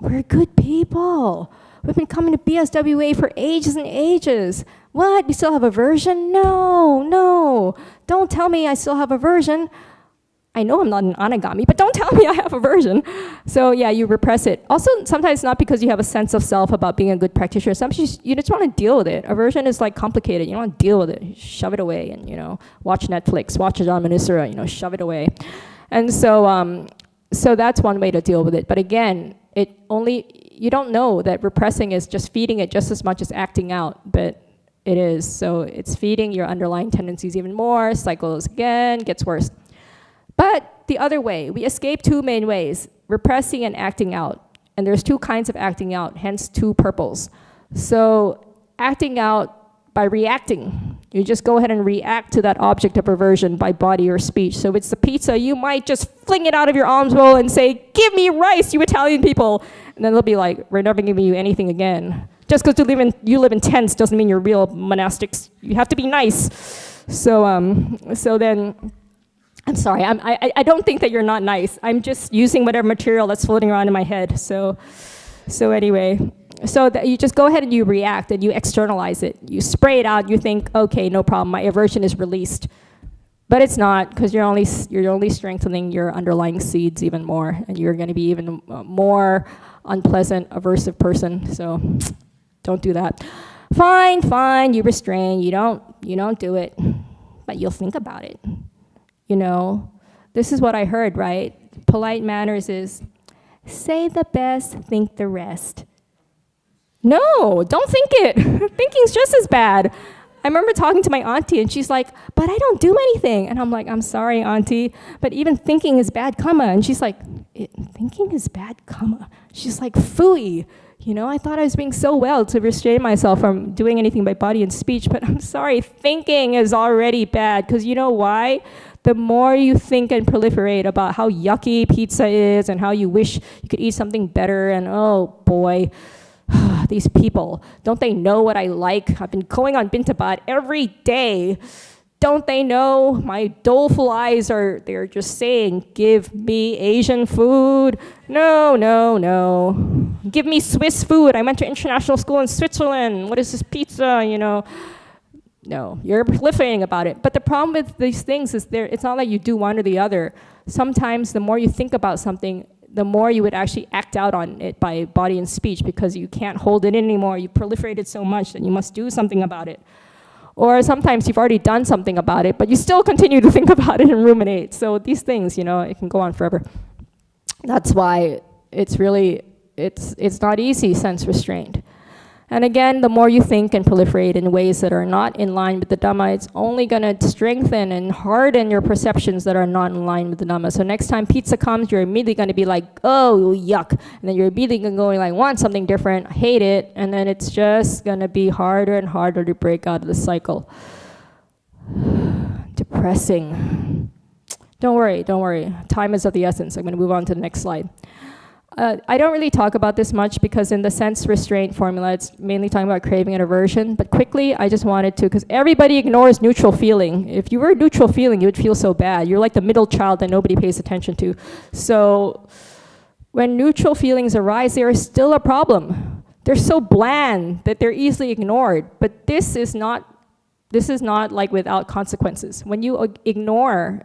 we're good people. We've been coming to BSWA for ages and ages. What? We still have aversion? No. Don't tell me I still have aversion. I know I'm not an anagami, but don't tell me I have aversion. So yeah, you repress it. Also, sometimes not because you have a sense of self about being a good practitioner. Sometimes you just want to deal with it. Aversion is like complicated. You don't want to deal with it. You shove it away and, watch Netflix, watch Ajahn Munissara, shove it away. And so that's one way to deal with it. But again, you don't know that repressing is just feeding it just as much as acting out, but it is. So it's feeding your underlying tendencies even more, cycles again, gets worse. But the other way, we escape two main ways, repressing and acting out. And there's two kinds of acting out, hence two purples. So acting out by reacting. You just go ahead and react to that object of aversion by body or speech. So if it's the pizza, you might just fling it out of your alms bowl and say, give me rice, you Italian people. And then they'll be like, we're never giving you anything again. Just because you live in tents doesn't mean you're real monastics. You have to be nice. So then, I'm sorry, I don't think that you're not nice. I'm just using whatever material that's floating around in my head. So anyway, so that you just go ahead and you react and you externalize it. You spray it out, you think, okay, no problem, my aversion is released. But it's not, because you're only strengthening your underlying seeds even more, and you're going to be even more unpleasant, aversive person. So don't do that. Fine, you restrain, you don't do it, but you'll think about it. This is what I heard, right? Polite manners is, say the best, think the rest. No, don't think it. Thinking's just as bad. I remember talking to my auntie, and she's like, but I don't do anything. And I'm like, I'm sorry, auntie, but even thinking is bad karma. And she's like, thinking is bad karma. She's like, phooey. I thought I was being so well to restrain myself from doing anything by body and speech, but I'm sorry, thinking is already bad, because you know why? The more you think and proliferate about how yucky pizza is and how you wish you could eat something better, and oh boy, these people, don't they know what I like? I've been going on Bintabat every day. Don't they know? My doleful eyes they're just saying, give me Asian food. No. Give me Swiss food. I went to international school in Switzerland. What is this pizza, No, you're proliferating about it. But the problem with these things is it's not like you do one or the other. Sometimes the more you think about something, the more you would actually act out on it by body and speech, because you can't hold it in anymore. You proliferated so much that you must do something about it. Or sometimes you've already done something about it, but you still continue to think about it and ruminate. So these things, you know, it can go on forever. That's why it's really, it's not easy, sense restraint. And again, the more you think and proliferate in ways that are not in line with the Dhamma, it's only going to strengthen and harden your perceptions that are not in line with the Dhamma. So next time pizza comes, you're immediately going to be like, oh, yuck. And then you're immediately going to go like, want something different, hate it. And then it's just going to be harder and harder to break out of the cycle. Depressing. Don't worry, don't worry. Time is of the essence. I'm going to move on to the next slide. I don't really talk about this much because in the sense restraint formula, it's mainly talking about craving and aversion. But quickly, I just wanted to, because everybody ignores neutral feeling. If you were neutral feeling, you would feel so bad. You're like the middle child that nobody pays attention to. So when neutral feelings arise, they are still a problem. They're so bland that they're easily ignored. But this is not like without consequences. When you ignore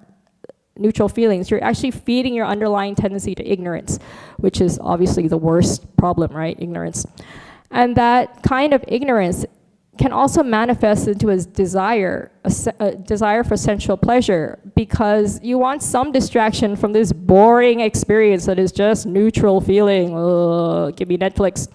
neutral feelings, you're actually feeding your underlying tendency to ignorance, which is obviously the worst problem, right? Ignorance. And that kind of ignorance can also manifest into a desire for sensual pleasure, because you want some distraction from this boring experience that is just neutral feeling. Ugh, give me Netflix.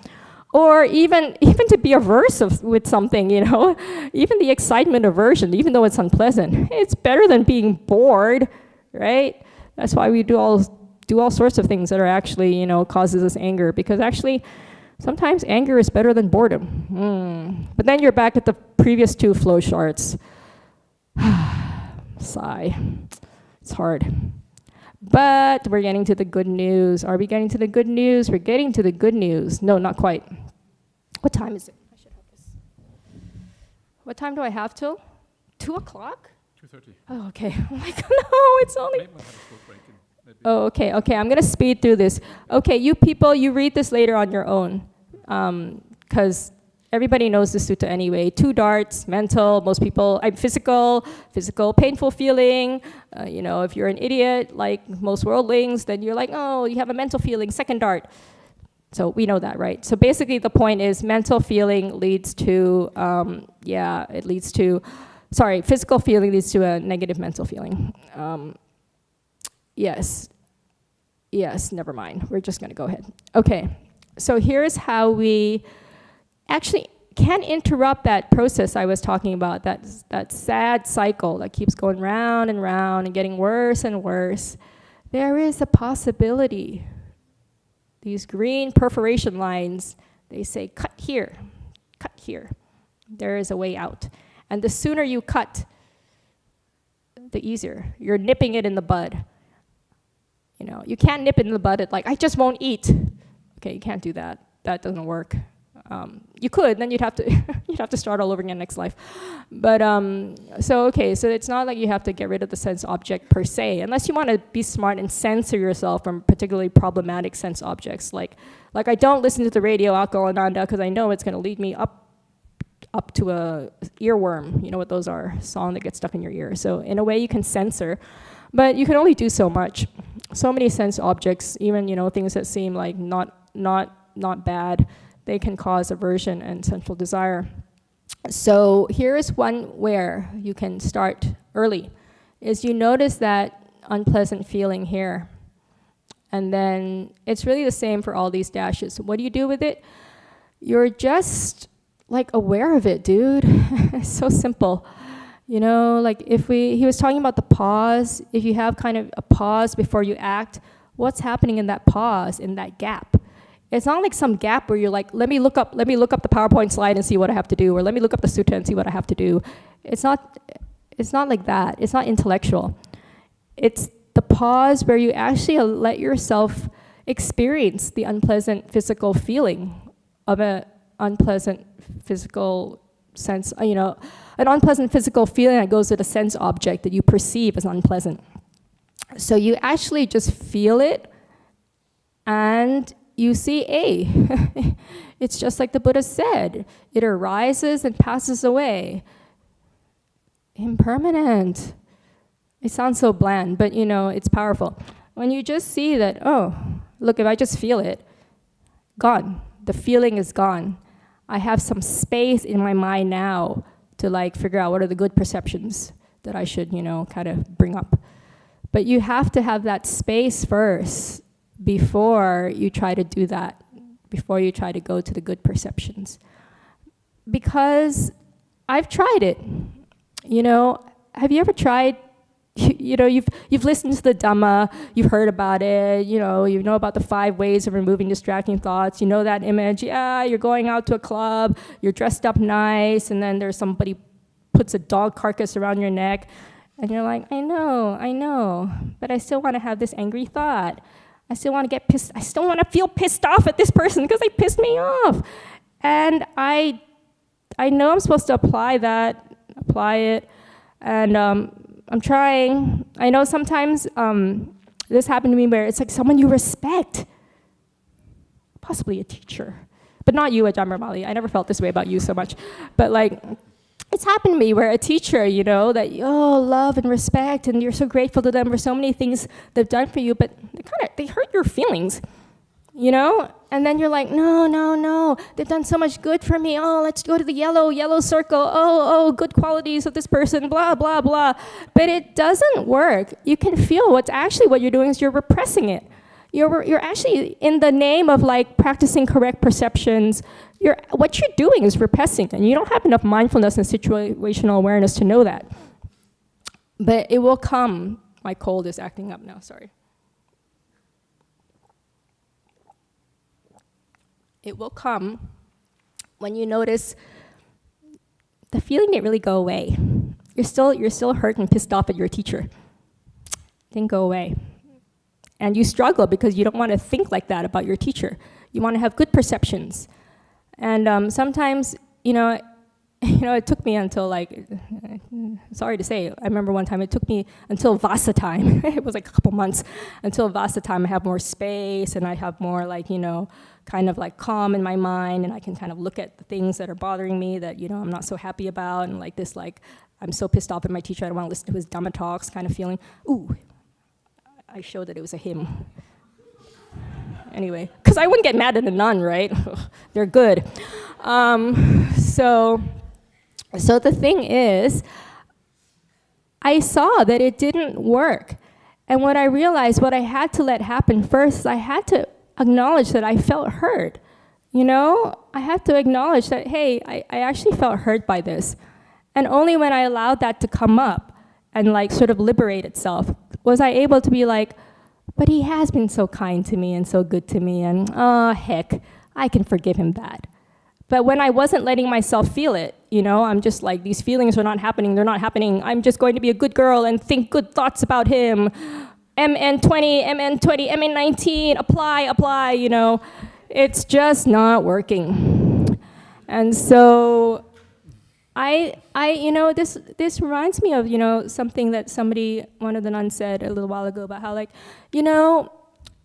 Or even to be averse with something, you know, even the excitement aversion, even though it's unpleasant, it's better than being bored. Right? That's why we do all sorts of things that are actually, you know, causes us anger, because actually sometimes anger is better than boredom. But then you're back at the previous two flow charts. Sigh. It's hard. But we're getting to the good news. Are we getting to the good news? We're getting to the good news. No, not quite. What time is it? I should have this. What time do I have till? 2 o'clock? 2:30. Oh, okay. I'm like, no, it's only... Maybe we'll have a short break. Oh, okay. I'm going to speed through this. Okay, you people, you read this later on your own, because everybody knows the sutta anyway. 2 darts, mental, most people, physical, painful feeling. You know, if you're an idiot, like most worldlings, then you're like, oh, you have a mental feeling, 2nd dart. So we know that, right? So basically the point is mental feeling leads to, physical feeling leads to a negative mental feeling. Yes, never mind. We're just going to go ahead. Okay, so here's how we actually can interrupt that process I was talking about, that sad cycle that keeps going round and round and getting worse and worse. There is a possibility. These green perforation lines, they say cut here. There is a way out. And the sooner you cut, the easier. You're nipping it in the bud. You know, you can't nip it in the bud at like, I just won't eat. Okay, you can't do that. That doesn't work. You could, then you'd have to start all over again next life. But so it's not like you have to get rid of the sense object per se, unless you want to be smart and censor yourself from particularly problematic sense objects. Like I don't listen to the radio Alkalananda because I know it's going to lead me up to a earworm. You know what those are? Song that gets stuck in your ear. So in a way you can censor, but you can only do so much. So many sense objects, even things that seem like not bad, they can cause aversion and sensual desire. So here is one where you can start early, is you notice that unpleasant feeling here. And then it's really the same for all these dashes. What do you do with it? You're just like aware of it, dude. It's so simple. Like he was talking about the pause. If you have kind of a pause before you act, what's happening in that pause, in that gap? It's not like some gap where you're like, let me look up the PowerPoint slide and see what I have to do, or let me look up the sutta and see what I have to do. It's not like that. It's not intellectual. It's the pause where you actually let yourself experience the unpleasant physical feeling of an unpleasant physical sense, an unpleasant physical feeling that goes with a sense object that you perceive as unpleasant. So you actually just feel it, and you see, it's just like the Buddha said. It arises and passes away. Impermanent. It sounds so bland, but it's powerful. When you just see that, Look, if I just feel it, gone. The feeling is gone. I have some space in my mind now to like figure out what are the good perceptions that I should, kind of bring up. But you have to have that space first before you try to do that, before you try to go to the good perceptions. Because I've tried it. Have you ever tried, you've listened to the Dhamma, you've heard about it, you know about the 5 ways of removing distracting thoughts, you know that image, you're going out to a club, you're dressed up nice, and then there's somebody puts a dog carcass around your neck, and you're like, I know, but I still want to have this angry thought. I still want to get pissed, I still want to feel pissed off at this person because they pissed me off. And I know I'm supposed to apply it, and I'm trying. I know sometimes this happened to me where it's like someone you respect, possibly a teacher, but not you, Ajahn Brahmali. I never felt this way about you so much. But like, it's happened to me where a teacher, that you love and respect, and you're so grateful to them for so many things they've done for you, but they hurt your feelings, And then you're like, no, they've done so much good for me. Oh, let's go to the yellow circle. Oh, good qualities of this person, blah, blah, blah. But it doesn't work. You can feel what you're doing is you're repressing it. You're actually, in the name of like practicing correct perceptions, what you're doing is repressing, and you don't have enough mindfulness and situational awareness to know that. But it will come. My cold is acting up now, sorry. It will come when you notice the feeling didn't really go away. You're still hurt and pissed off at your teacher. It didn't go away. And you struggle because you don't want to think like that about your teacher. You want to have good perceptions. And sometimes, it took me until sorry to say, I remember one time it took me until Vasa time. It was like a couple months until Vasa time. I have more space and I have more kind of like calm in my mind, and I can kind of look at the things that are bothering me that, I'm not so happy about, and I'm so pissed off at my teacher, I don't want to listen to his Dhamma talks kind of feeling. Ooh, I showed that it was a hymn. Anyway, because I wouldn't get mad at a nun, right? They're good. So the thing is, I saw that it didn't work. And what I realized, what I had to let happen first, is I had to acknowledge that I felt hurt. I had to acknowledge that, hey, I actually felt hurt by this. And only when I allowed that to come up and sort of liberate itself, was I able to be like, but he has been so kind to me and so good to me, and heck, I can forgive him that. But when I wasn't letting myself feel it, I'm just like, these feelings are not happening, they're not happening, I'm just going to be a good girl and think good thoughts about him. MN20, MN19, apply, it's just not working. And so this reminds me of, something that one of the nuns said a little while ago about how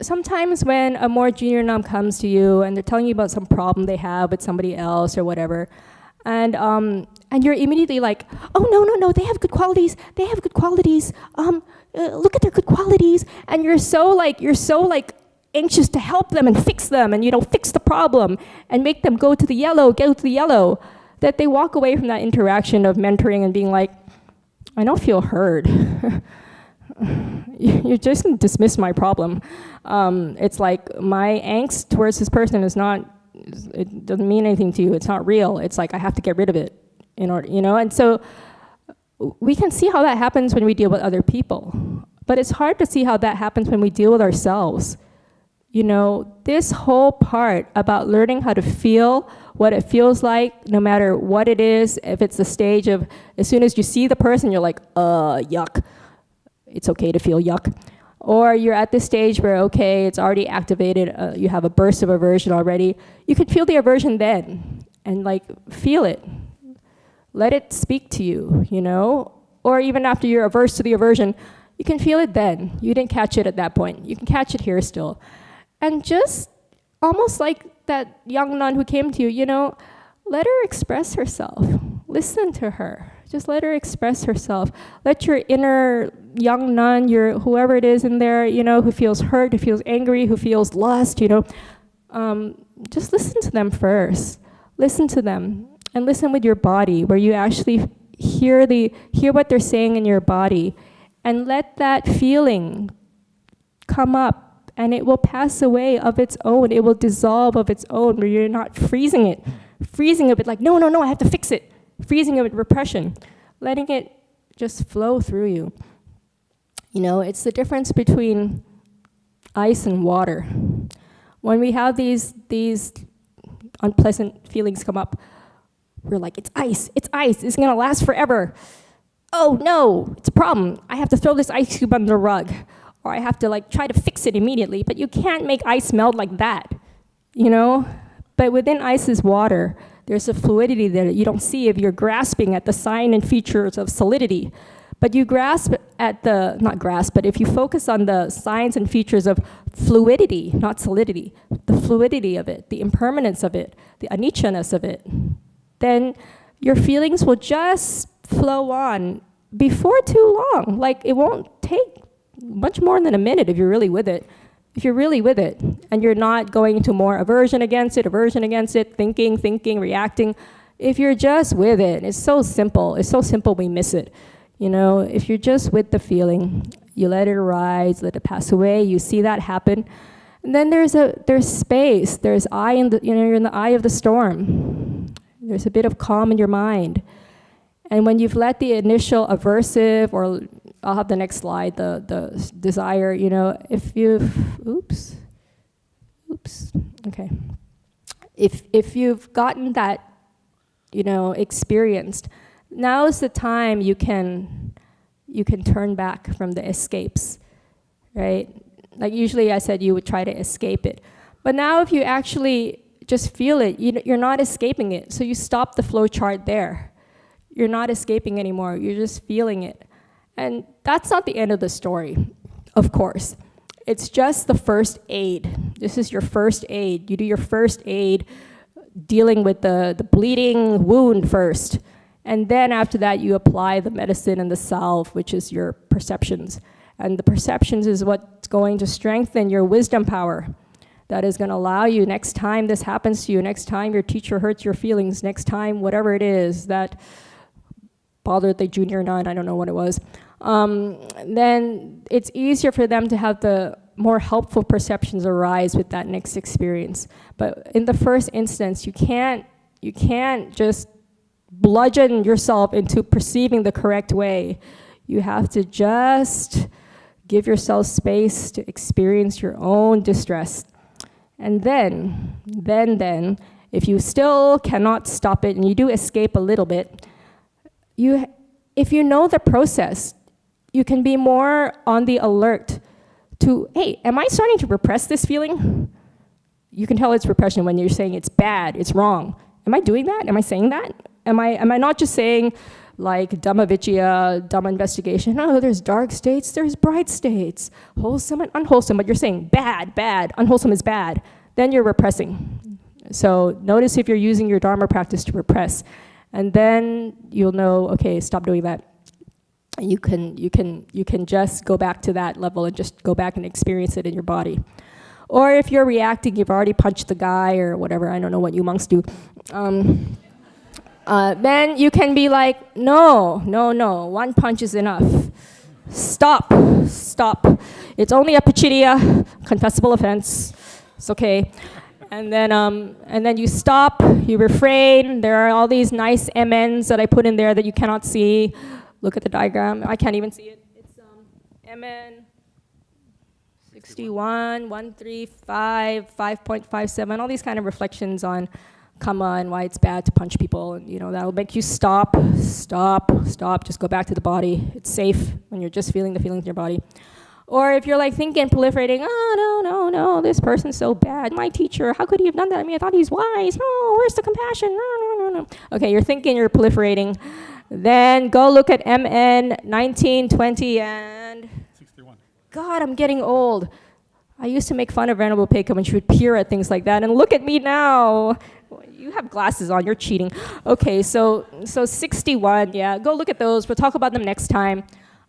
sometimes when a more junior nun comes to you and they're telling you about some problem they have with somebody else or whatever, and you're immediately like, oh, no, they have good qualities, look at their good qualities, and you're so anxious to help them and fix them and fix the problem and make them go to the yellow, that they walk away from that interaction of mentoring and being like, I don't feel heard. You're just going to dismiss my problem. It's like my angst towards this person it doesn't mean anything to you. It's not real. It's like I have to get rid of it in order, and so we can see how that happens when we deal with other people, but it's hard to see how that happens when we deal with ourselves. This whole part about learning how to feel what it feels like, no matter what it is, if it's the stage of, as soon as you see the person, you're like, yuck. It's okay to feel yuck. Or you're at this stage where, okay, it's already activated, you have a burst of aversion already. You can feel the aversion then, and feel it. Let it speak to you, Or even after you're averse to the aversion, you can feel it then. You didn't catch it at that point. You can catch it here still. And just almost like that young nun who came to you, let her express herself. Listen to her. Just let her express herself. Let your inner young nun, you're whoever it is in there, who feels hurt, who feels angry, who feels lust, just listen to them first. Listen to them and listen with your body, where you actually hear what they're saying in your body, and let that feeling come up, and it will pass away of its own. It will dissolve of its own, where you're not freezing it like, no, I have to fix it. Freezing it with repression, letting it just flow through you. It's the difference between ice and water. When we have these unpleasant feelings come up, we're like, it's ice, it's gonna last forever. Oh no, it's a problem. I have to throw this ice cube under the rug, or I have to try to fix it immediately. But you can't make ice melt like that, But within ice is water. There's a fluidity there that you don't see if you're grasping at the sign and features of solidity. But you grasp at but if you focus on the signs and features of fluidity, not solidity, the fluidity of it, the impermanence of it, the anicca-ness of it, then your feelings will just flow on before too long. It won't take much more than a minute if you're really with it. If you're really with it, and you're not going into more aversion against it, thinking, reacting. If you're just with it, it's so simple. It's so simple we miss it. If you're just with the feeling, you let it arise, let it pass away, you see that happen. And then there's space. There's you're in the eye of the storm. There's a bit of calm in your mind. And when you've let the initial aversive, or I'll have the next slide, the desire, if you've, okay. If you've gotten that, experienced, now is the time you can turn back from the escapes, right? Usually I said you would try to escape it. But now if you actually just feel it, you're not escaping it. So you stop the flow chart there. You're not escaping anymore. You're just feeling it. And that's not the end of the story, of course. It's just the first aid. This is your first aid. You do your first aid dealing with the bleeding wound first. And then after that, you apply the medicine and the salve, which is your perceptions. And the perceptions is what's going to strengthen your wisdom power. That is going to allow you, next time this happens to you, next time your teacher hurts your feelings, next time whatever it is that bothered the junior nun, I don't know what it was, then it's easier for them to have the more helpful perceptions arise with that next experience. But in the first instance, you can't just bludgeon yourself into perceiving the correct way. You have to just give yourself space to experience your own distress. And then, if you still cannot stop it and you do escape a little bit, if you know the process, you can be more on the alert to, hey, am I starting to repress this feeling? You can tell it's repression when you're saying it's bad, it's wrong. Am I doing that? Am I saying that? Am I not just saying Dhamma Vicaya, Dhamma investigation, no, there's dark states, there's bright states, wholesome and unwholesome, but you're saying bad, unwholesome is bad, then you're repressing. So notice if you're using your Dharma practice to repress. And then you'll know, okay, stop doing that. You can just go back to that level and just go back and experience it in your body. Or if you're reacting, you've already punched the guy or whatever, I don't know what you monks do. Then you can be like, no, one punch is enough. Stop. It's only a pachidiya, confessable offense. It's okay. And then you stop, you refrain. There are all these nice MNs that I put in there that you cannot see. Look at the diagram. I can't even see it. It's MN 61, 135, 5.57, all these kind of reflections on karma and why it's bad to punch people. And, that'll make you stop. Just go back to the body. It's safe when you're just feeling the feelings in your body. Or if you're thinking, proliferating, oh, no, this person's so bad. My teacher, how could he have done that? I thought he's wise. No, where's the compassion? No. Okay, you're thinking, you're proliferating. Then go look at MN 19, 20, and 61. God, I'm getting old. I used to make fun of Venerable Pekka when she would peer at things like that. And look at me now. You have glasses on, you're cheating. Okay, so 61, yeah, go look at those. We'll talk about them next time.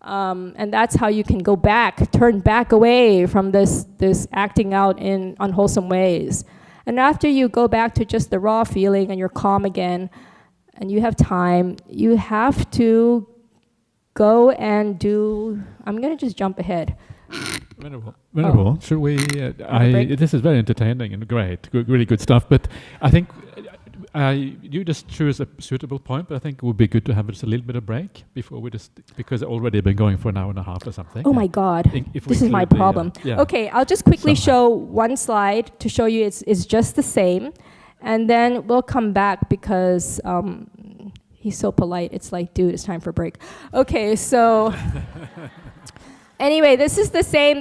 And that's how you can go back, turn back away from this acting out in unwholesome ways. And after you go back to just the raw feeling and you're calm again, and you have time, you have to go and do, I'm going to just jump ahead. Venerable. Oh. Should we? break? This is very entertaining and great, really good stuff. But I think you just choose a suitable point. But I think it would be good to have just a little bit of break before we because it's already been going for an hour and a half or something. Oh my God, If we this is my include the, problem. yeah. Okay, I'll just quickly Somehow. show one slide to show you it's just the same. And then we'll come back because he's so polite. It's like, dude, it's time for a break. Okay, so anyway, this is the same,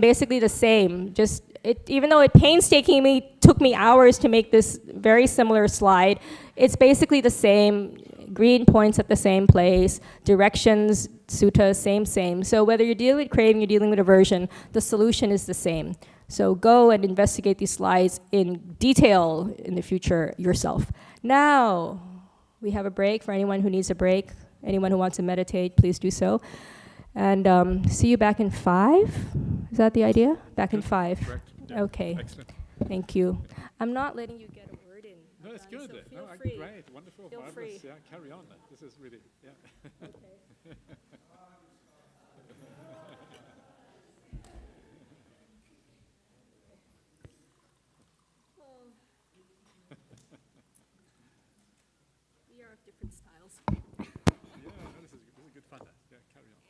basically the same. Just even though it painstakingly took me hours to make this very similar slide, it's basically the same. Green points at the same place, directions, sutta, same. So whether you're dealing with craving, you're dealing with aversion, the solution is the same. So go and investigate these slides in detail in the future yourself. Now, we have a break for anyone who needs a break. Anyone who wants to meditate, please do so. And see you back in 5. Is that the idea? Back in 5. Correct. Yeah. Okay. Excellent. Thank you. I'm not letting you get a word in. No, it's good. So feel No, free. great, wonderful, Feel marvelous. free. Yeah, carry on. This is really, yeah. We are of different styles. Yeah, no, this is good fun. Yeah, carry on.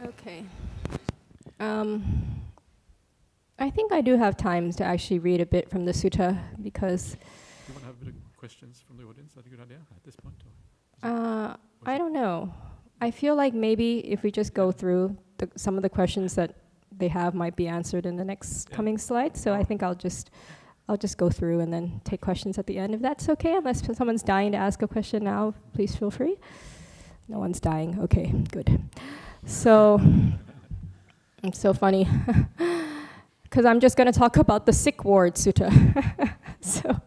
Okay. I think I do have time to actually read a bit from the sutta because Do you want to have a bit of questions from the audience? Is that a good idea at this point? Or I don't know. I feel like maybe if we just go through some of the questions that they have might be answered in the next coming slide. So I think I'll just go through and then take questions at the end if that's okay. Unless someone's dying to ask a question now, please feel free. No one's dying. Okay, good. So it's so funny because I'm just going to talk about the sick ward sutta. So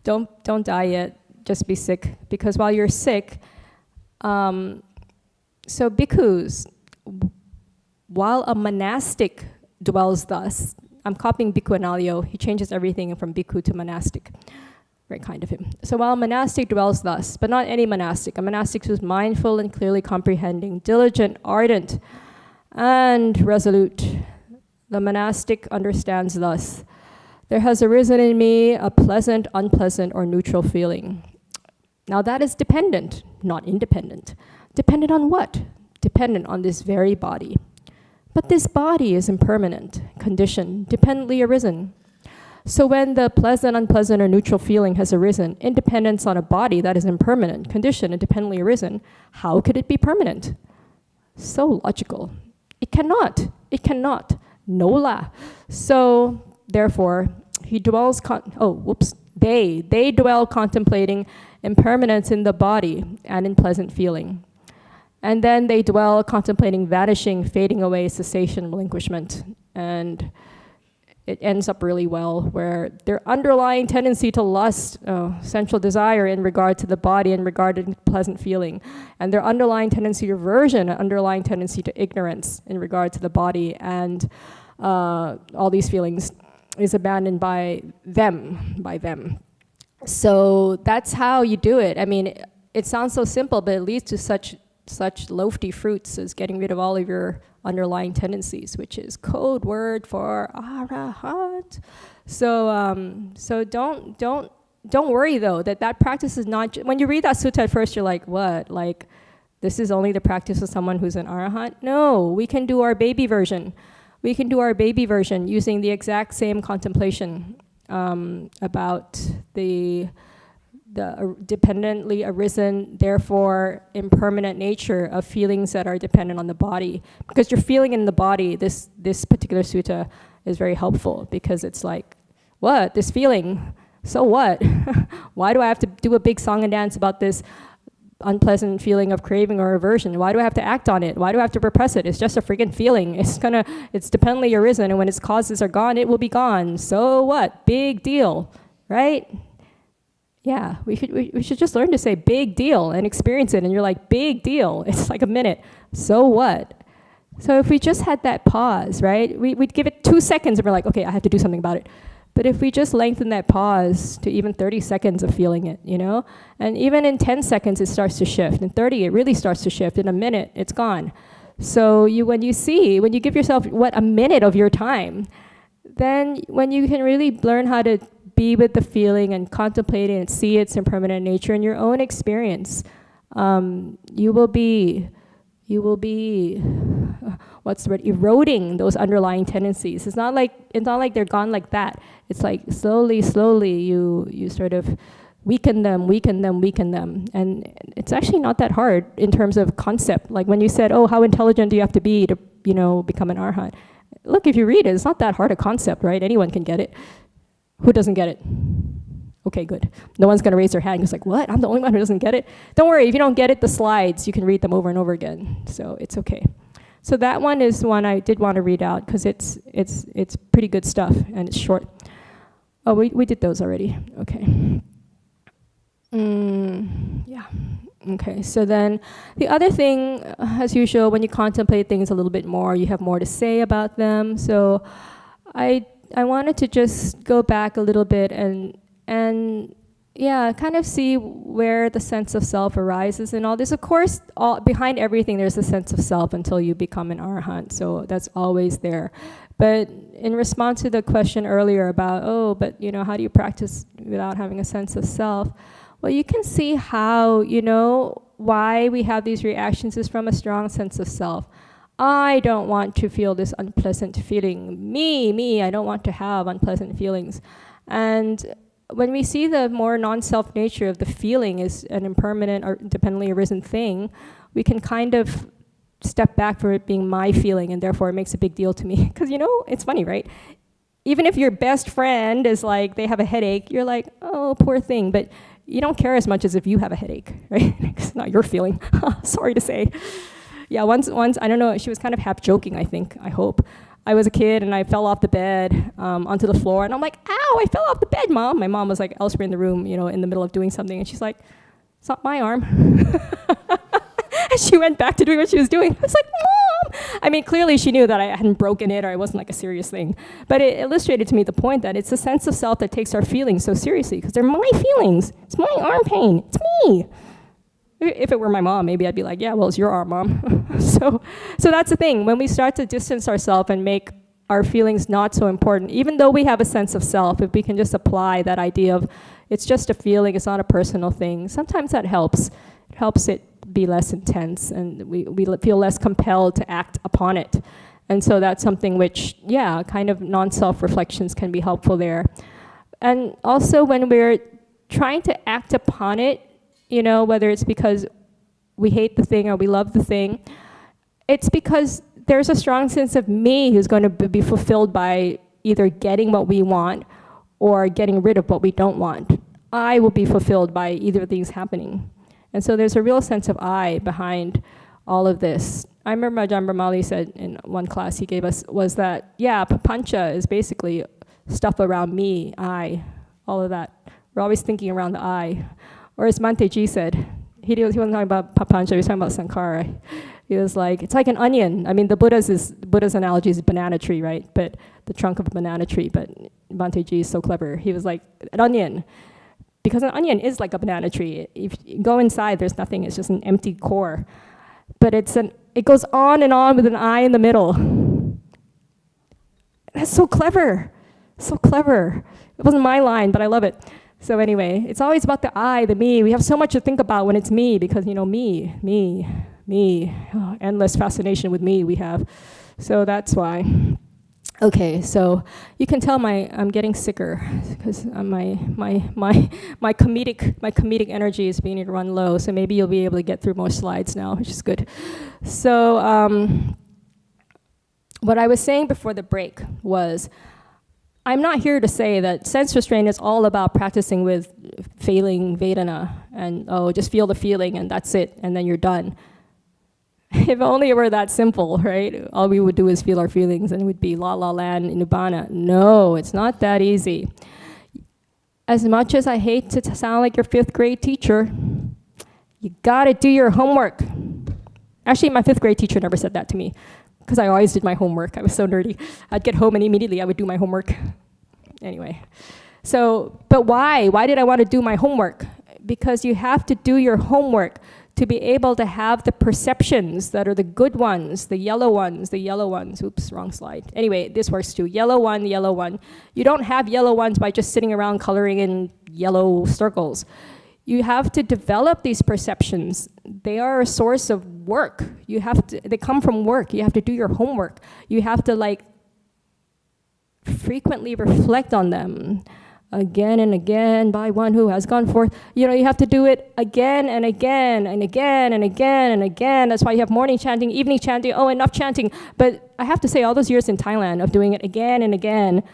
don't die yet. Just be sick, because while you're sick, so bhikkhus, while a monastic dwells thus, I'm copying Bhikkhu Analayo, he changes everything from bhikkhu to monastic. Very kind of him. So while a monastic dwells thus, but not any monastic, a monastic who's mindful and clearly comprehending, diligent, ardent, and resolute, the monastic understands thus: there has arisen in me a pleasant, unpleasant, or neutral feeling. Now that is dependent, not independent. Dependent on what? Dependent on this very body. But this body is impermanent, conditioned, dependently arisen. So when the pleasant, unpleasant, or neutral feeling has arisen, in dependence on a body that is impermanent, conditioned, and dependently arisen, how could it be permanent? So logical. It cannot. It cannot. Nola. So therefore, he dwells, they dwell contemplating impermanence in the body and in pleasant feeling. And then they dwell contemplating vanishing, fading away, cessation, relinquishment. And it ends up really well, where their underlying tendency to lust, sensual desire in regard to the body, in regard to pleasant feeling, and their underlying tendency to aversion, underlying tendency to ignorance in regard to the body, and all these feelings is abandoned by them. So that's how you do it. I mean, it sounds so simple, but it leads to such lofty fruits as getting rid of all of your underlying tendencies, which is code word for arahant. So don't worry though that practice is not. When you read that sutta at first, you're like, what? Like, this is only the practice of someone who's an arahant? No, we can do our baby version. We can do our baby version using the exact same contemplation about the dependently arisen, therefore impermanent nature of feelings that are dependent on the body. Because you're feeling in the body, this particular sutta is very helpful, because it's like, what? This feeling, so what? Why do I have to do a big song and dance about this unpleasant feeling of craving or aversion? Why do I have to act on it? Why do I have to repress it? It's just a freaking feeling. It's dependently arisen, and when its causes are gone, it will be gone. So what? Big deal, right? Yeah, we should just learn to say big deal and experience it, and you're like, big deal. It's like a minute. So what? So if we just had that pause, right? We'd give it 2 seconds and we're like, okay, I have to do something about it. But if we just lengthen that pause to even 30 seconds of feeling it, and even in 10 seconds it starts to shift. In 30 it really starts to shift. In a minute it's gone. So when you give yourself a minute of your time, then when you can really learn how to be with the feeling and contemplate it and see its impermanent nature in your own experience, you will be eroding those underlying tendencies. It's not like they're gone like that. It's like slowly you sort of weaken them, and it's actually not that hard in terms of concept. Like when you said, oh, how intelligent do you have to be to become an arhat? Look, if you read it, it's not that hard a concept, right? Anyone can get it. Who doesn't get it? Okay, good. No one's going to raise their hand. It's like, what? I'm the only one who doesn't get it? Don't worry. If you don't get it, the slides, you can read them over and over again. So it's okay. So that one is one I did want to read out because it's pretty good stuff and it's short. Oh, we did those already. Okay. Yeah. Okay. So then the other thing, as usual, when you contemplate things a little bit more, you have more to say about them. So I wanted to just go back a little bit and kind of see where the sense of self arises and all this. Of course, behind everything there's a sense of self until you become an arahant, so that's always there. But in response to the question earlier about, how do you practice without having a sense of self? Well, you can see how, why we have these reactions is from a strong sense of self. I don't want to feel this unpleasant feeling. Me, I don't want to have unpleasant feelings. And when we see the more non-self nature of the feeling is an impermanent or dependently arisen thing, we can kind of step back from it being my feeling, and therefore it makes a big deal to me. Because, it's funny, right? Even if your best friend is like, they have a headache, you're like, oh, poor thing. But you don't care as much as if you have a headache, right? It's not your feeling. Sorry to say. Yeah, once, I don't know, she was kind of half joking, I hope. I was a kid and I fell off the bed onto the floor, and I'm like, ow, I fell off the bed, Mom. My mom was like elsewhere in the room, in the middle of doing something, and she's like, it's not my arm. And she went back to doing what she was doing. I was like, Mom! I mean, clearly she knew that I hadn't broken it or it wasn't like a serious thing. But it illustrated to me the point that it's a sense of self that takes our feelings so seriously, because they're my feelings. It's my arm pain. It's me. If it were my mom, maybe I'd be like, yeah, well, it's your arm, Mom. So that's the thing. When we start to distance ourselves and make our feelings not so important, even though we have a sense of self, if we can just apply that idea of it's just a feeling, it's not a personal thing, sometimes that helps. It helps it be less intense, and we feel less compelled to act upon it. And so that's something which, kind of non-self reflections can be helpful there. And also when we're trying to act upon it, whether it's because we hate the thing or we love the thing, it's because there's a strong sense of me who's going to be fulfilled by either getting what we want or getting rid of what we don't want. I will be fulfilled by either of these happening. And so there's a real sense of I behind all of this. I remember Ajahn Brahmali said in one class he gave us was that, papancha is basically stuff around me, I, all of that. We're always thinking around the I. Or as Bhante Ji said, he wasn't talking about papancha, he was talking about sankhara. He was like, it's like an onion. I mean, the Buddha's analogy is a banana tree, right? But the trunk of a banana tree. But Bhante Ji is so clever. He was like, an onion. Because an onion is like a banana tree. If you go inside, there's nothing. It's just an empty core. But it goes on and on with an I in the middle. That's so clever. So clever. It wasn't my line, but I love it. So anyway, it's always about the I, the me. We have so much to think about when it's me, because, me. Oh, endless fascination with me we have. So that's why. Okay, so you can tell I'm getting sicker because my comedic energy is beginning to run low. So maybe you'll be able to get through more slides now, which is good. So what I was saying before the break was, I'm not here to say that sense restraint is all about practicing with failing Vedana and just feel the feeling and that's it, and then you're done. If only it were that simple, right? All we would do is feel our feelings and it would be la la land nibbana. No, it's not that easy. As much as I hate to sound like your 5th grade teacher, you gotta do your homework. Actually, my 5th grade teacher never said that to me because I always did my homework. I was so nerdy. I'd get home and immediately I would do my homework. Anyway, but why? Why did I want to do my homework? Because you have to do your homework to be able to have the perceptions that are the good ones, the yellow ones. Oops, wrong slide. Anyway, this works too. Yellow one. You don't have yellow ones by just sitting around coloring in yellow circles. You have to develop these perceptions. They are a source of work. They come from work. You have to do your homework. You have to frequently reflect on them. Again and again by one who has gone forth. You have to do it again and again and again and again and again. That's why you have morning chanting, evening chanting, enough chanting. But I have to say, all those years in Thailand of doing it again and again,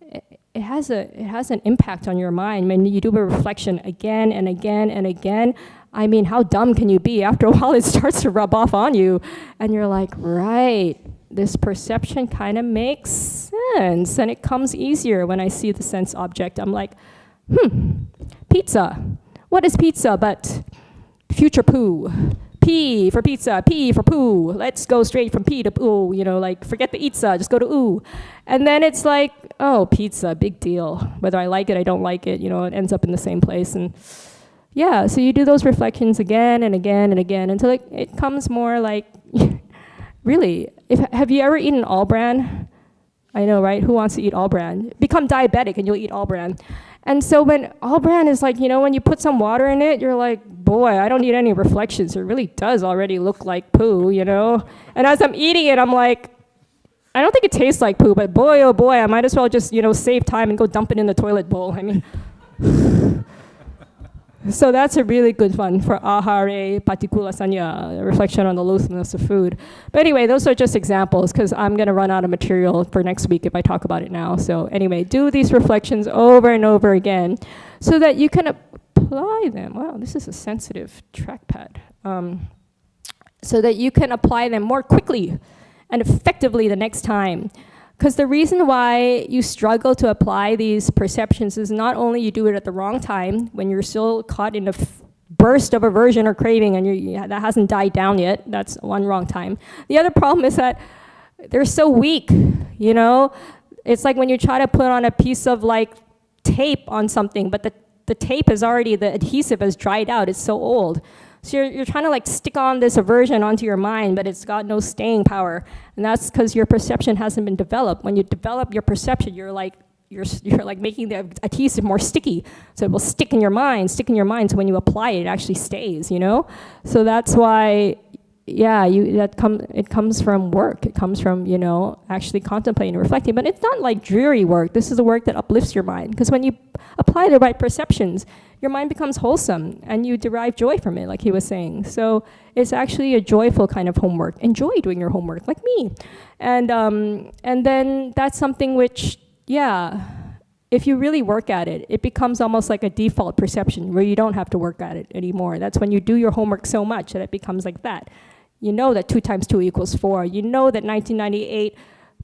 it has an impact on your mind. When you do a reflection again and again and again, I mean, how dumb can you be? After a while, it starts to rub off on you. And you're like, right, this perception kind of makes sense. And it comes easier when I see the sense object. I'm like, pizza. What is pizza but future poo? P for pizza, P for poo. Let's go straight from P to poo. Forget the itza, just go to oo. And then it's like, pizza, big deal. Whether I like it, I don't like it, it ends up in the same place. And so you do those reflections again and again and again until it comes more like, really, have you ever eaten all bran? I know, right? Who wants to eat all bran? Become diabetic and you'll eat all bran. And so when Albran is like, when you put some water in it, you're like, boy, I don't need any reflections. It really does already look like poo, And as I'm eating it, I'm like, I don't think it tastes like poo, but boy, oh boy, I might as well just, save time and go dump it in the toilet bowl. I mean, so that's a really good one for ahare patikula sanya, reflection on the loathsomeness of food. But anyway, those are just examples because I'm going to run out of material for next week if I talk about it now. So anyway, do these reflections over and over again so that you can apply them. Wow, this is a sensitive trackpad. So that you can apply them more quickly and effectively the next time. Because the reason why you struggle to apply these perceptions is not only you do it at the wrong time, when you're still caught in a burst of aversion or craving and that hasn't died down yet, that's one wrong time. The other problem is that they're so weak, It's like when you try to put on a piece of tape on something, but the tape is already, the adhesive has dried out, it's so old. So you're trying to stick on this aversion onto your mind, but it's got no staying power. And that's because your perception hasn't been developed. When you develop your perception, you're making the adhesive more sticky. So it will stick in your mind. So when you apply it, it actually stays, So that's why, it comes from work. It comes from, actually contemplating and reflecting. But it's not like dreary work. This is the work that uplifts your mind. Because when you apply the right perceptions, your mind becomes wholesome and you derive joy from it, like he was saying. So it's actually a joyful kind of homework. Enjoy doing your homework, like me. And then that's something which, if you really work at it, it becomes almost like a default perception where you don't have to work at it anymore. That's when you do your homework so much that it becomes like that. You know that 2 times 2 equals 4. You know that 1998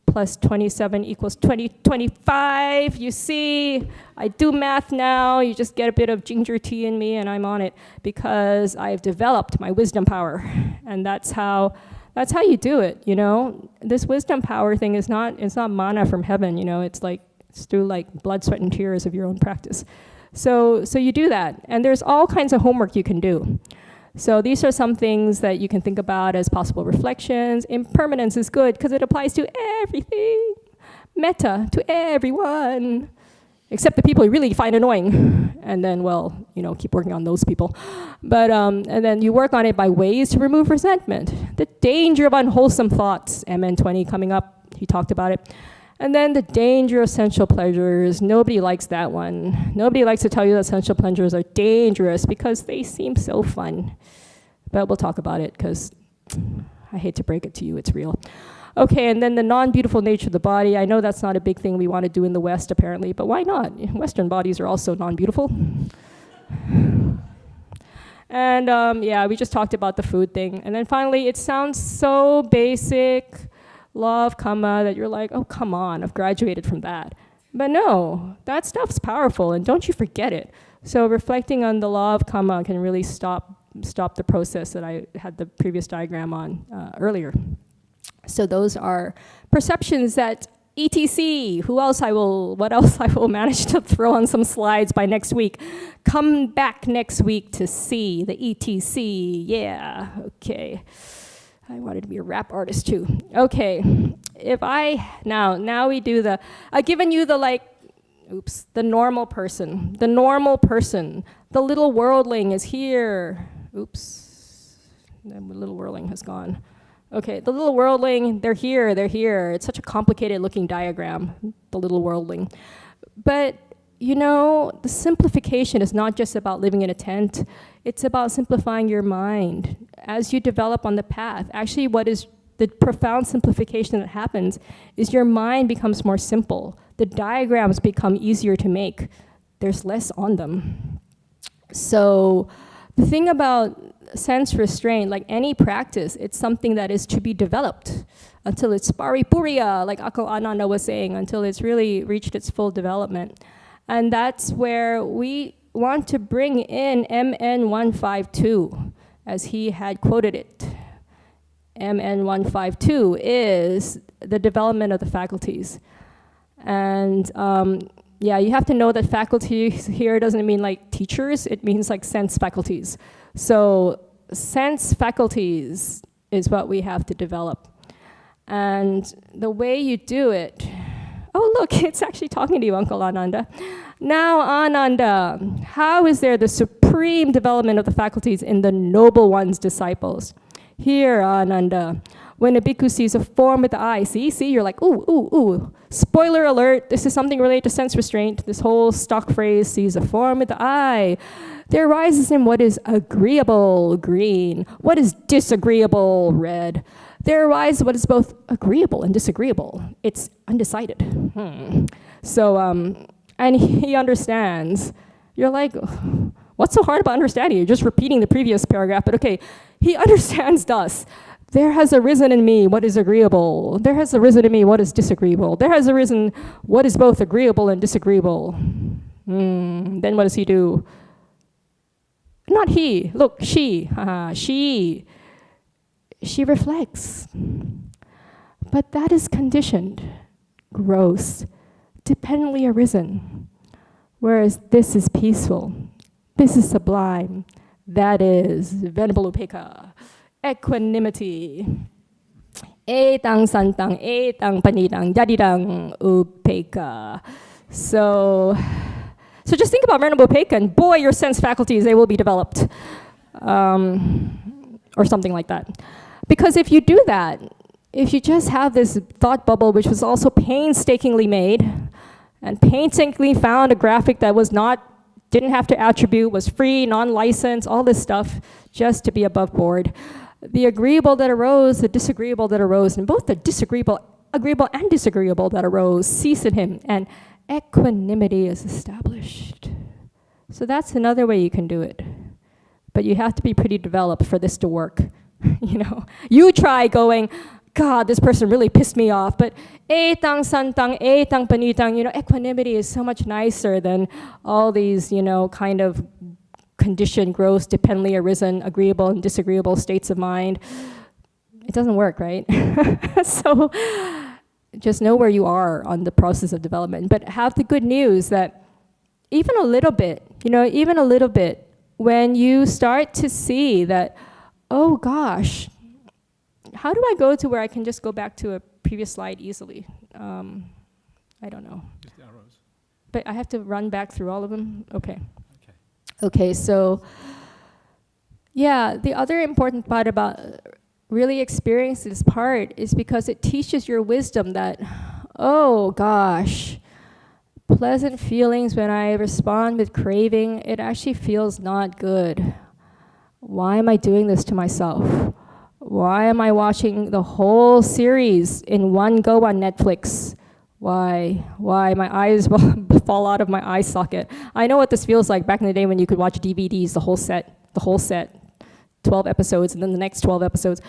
plus 27 equals 2025. You see, I do math now. You just get a bit of ginger tea in me and I'm on it because I've developed my wisdom power. And that's how you do it, This wisdom power thing it's not mana from heaven, it's through blood, sweat, and tears of your own practice. So you do that. And there's all kinds of homework you can do. So these are some things that you can think about as possible reflections. Impermanence is good because it applies to everything. Metta, to everyone, except the people you really find annoying. And then, keep working on those people. But and then you work on it by ways to remove resentment. The danger of unwholesome thoughts, MN20 coming up, he talked about it. And then the danger of sensual pleasures. Nobody likes that one. Nobody likes to tell you that sensual pleasures are dangerous because they seem so fun. But we'll talk about it because I hate to break it to you, it's real. Okay, and then the non-beautiful nature of the body. I know that's not a big thing we want to do in the West, apparently, but why not? Western bodies are also non-beautiful. And we just talked about the food thing. And then finally, it sounds so basic, law of karma, that you're like, oh, come on, I've graduated from that. But no, that stuff's powerful, and don't you forget it. So reflecting on the law of karma can really stop the process that I had the previous diagram on earlier. So those are perceptions that ETC, what else I will manage to throw on some slides by next week. Come back next week to see the ETC, yeah, okay. I wanted to be a rap artist too. Okay, now we do I've given you the normal person. The normal person. The little worldling is here. Oops, the little worldling has gone. Okay, the little worldling, they're here. It's such a complicated looking diagram, the little worldling. But the simplification is not just about living in a tent. It's about simplifying your mind as you develop on the path. Actually, what is the profound simplification that happens is your mind becomes more simple. The diagrams become easier to make. There's less on them. So the thing about sense restraint, like any practice, it's something that is to be developed until it's paripurya, like Akko Ananda was saying, until it's really reached its full development. And that's where we want to bring in MN152, as he had quoted it. MN152 is the development of the faculties. And you have to know that faculties here doesn't mean like teachers, it means like sense faculties. So sense faculties is what we have to develop. And the way you do it, Oh, look, it's actually talking to you, Uncle Ananda. Now, Ananda, how is there the supreme development of the faculties in the Noble One's disciples? Here, Ananda, when a bhikkhu sees a form with the eye, see, you're like, ooh, ooh, ooh. Spoiler alert, this is something related to sense restraint. This whole stock phrase, sees a form with the eye. There arises in what is agreeable, green, what is disagreeable, red. There arises what is both agreeable and disagreeable. It's undecided. So, and he understands. You're like, what's so hard about understanding? You're just repeating the previous paragraph, but okay. He understands thus. There has arisen in me what is agreeable. There has arisen in me what is disagreeable. There has arisen what is both agreeable and disagreeable. Then what does he do? Not he. Look, she. She reflects. But that is conditioned, gross, dependently arisen. Whereas this is peaceful. This is sublime. That is venerable upekkha, equanimity. Etang santang, etang panitang, yadidang upekkha. So just think about venerable upekkha, and boy, your sense faculties, they will be developed. Or something like that. Because if you do that, if you just have this thought bubble, which was also painstakingly made, and painstakingly found a graphic that didn't have to attribute, was free, non-licensed, all this stuff, just to be above board. The agreeable that arose, the disagreeable that arose, and both the agreeable and disagreeable that arose cease in him, and equanimity is established. So that's another way you can do it. But you have to be pretty developed for this to work. You try going, God, this person really pissed me off, but etang santang, etang panitang, equanimity is so much nicer than all these, kind of conditioned, gross, dependently arisen, agreeable and disagreeable states of mind. It doesn't work, right? So just know where you are on the process of development, but have the good news that even a little bit, when you start to see that, oh gosh, how do I go to where I can just go back to a previous slide easily? I don't know. Just the arrows. But I have to run back through all of them? Okay, so yeah, the other important part about really experiencing this part is because it teaches your wisdom that, oh gosh, pleasant feelings when I respond with craving, it actually feels not good. Why am I doing this to myself? Why am I watching the whole series in one go on Netflix? Why? My eyes will fall out of my eye socket. I know what this feels like back in the day when you could watch DVDs, the whole set, 12 episodes, and then the next 12 episodes.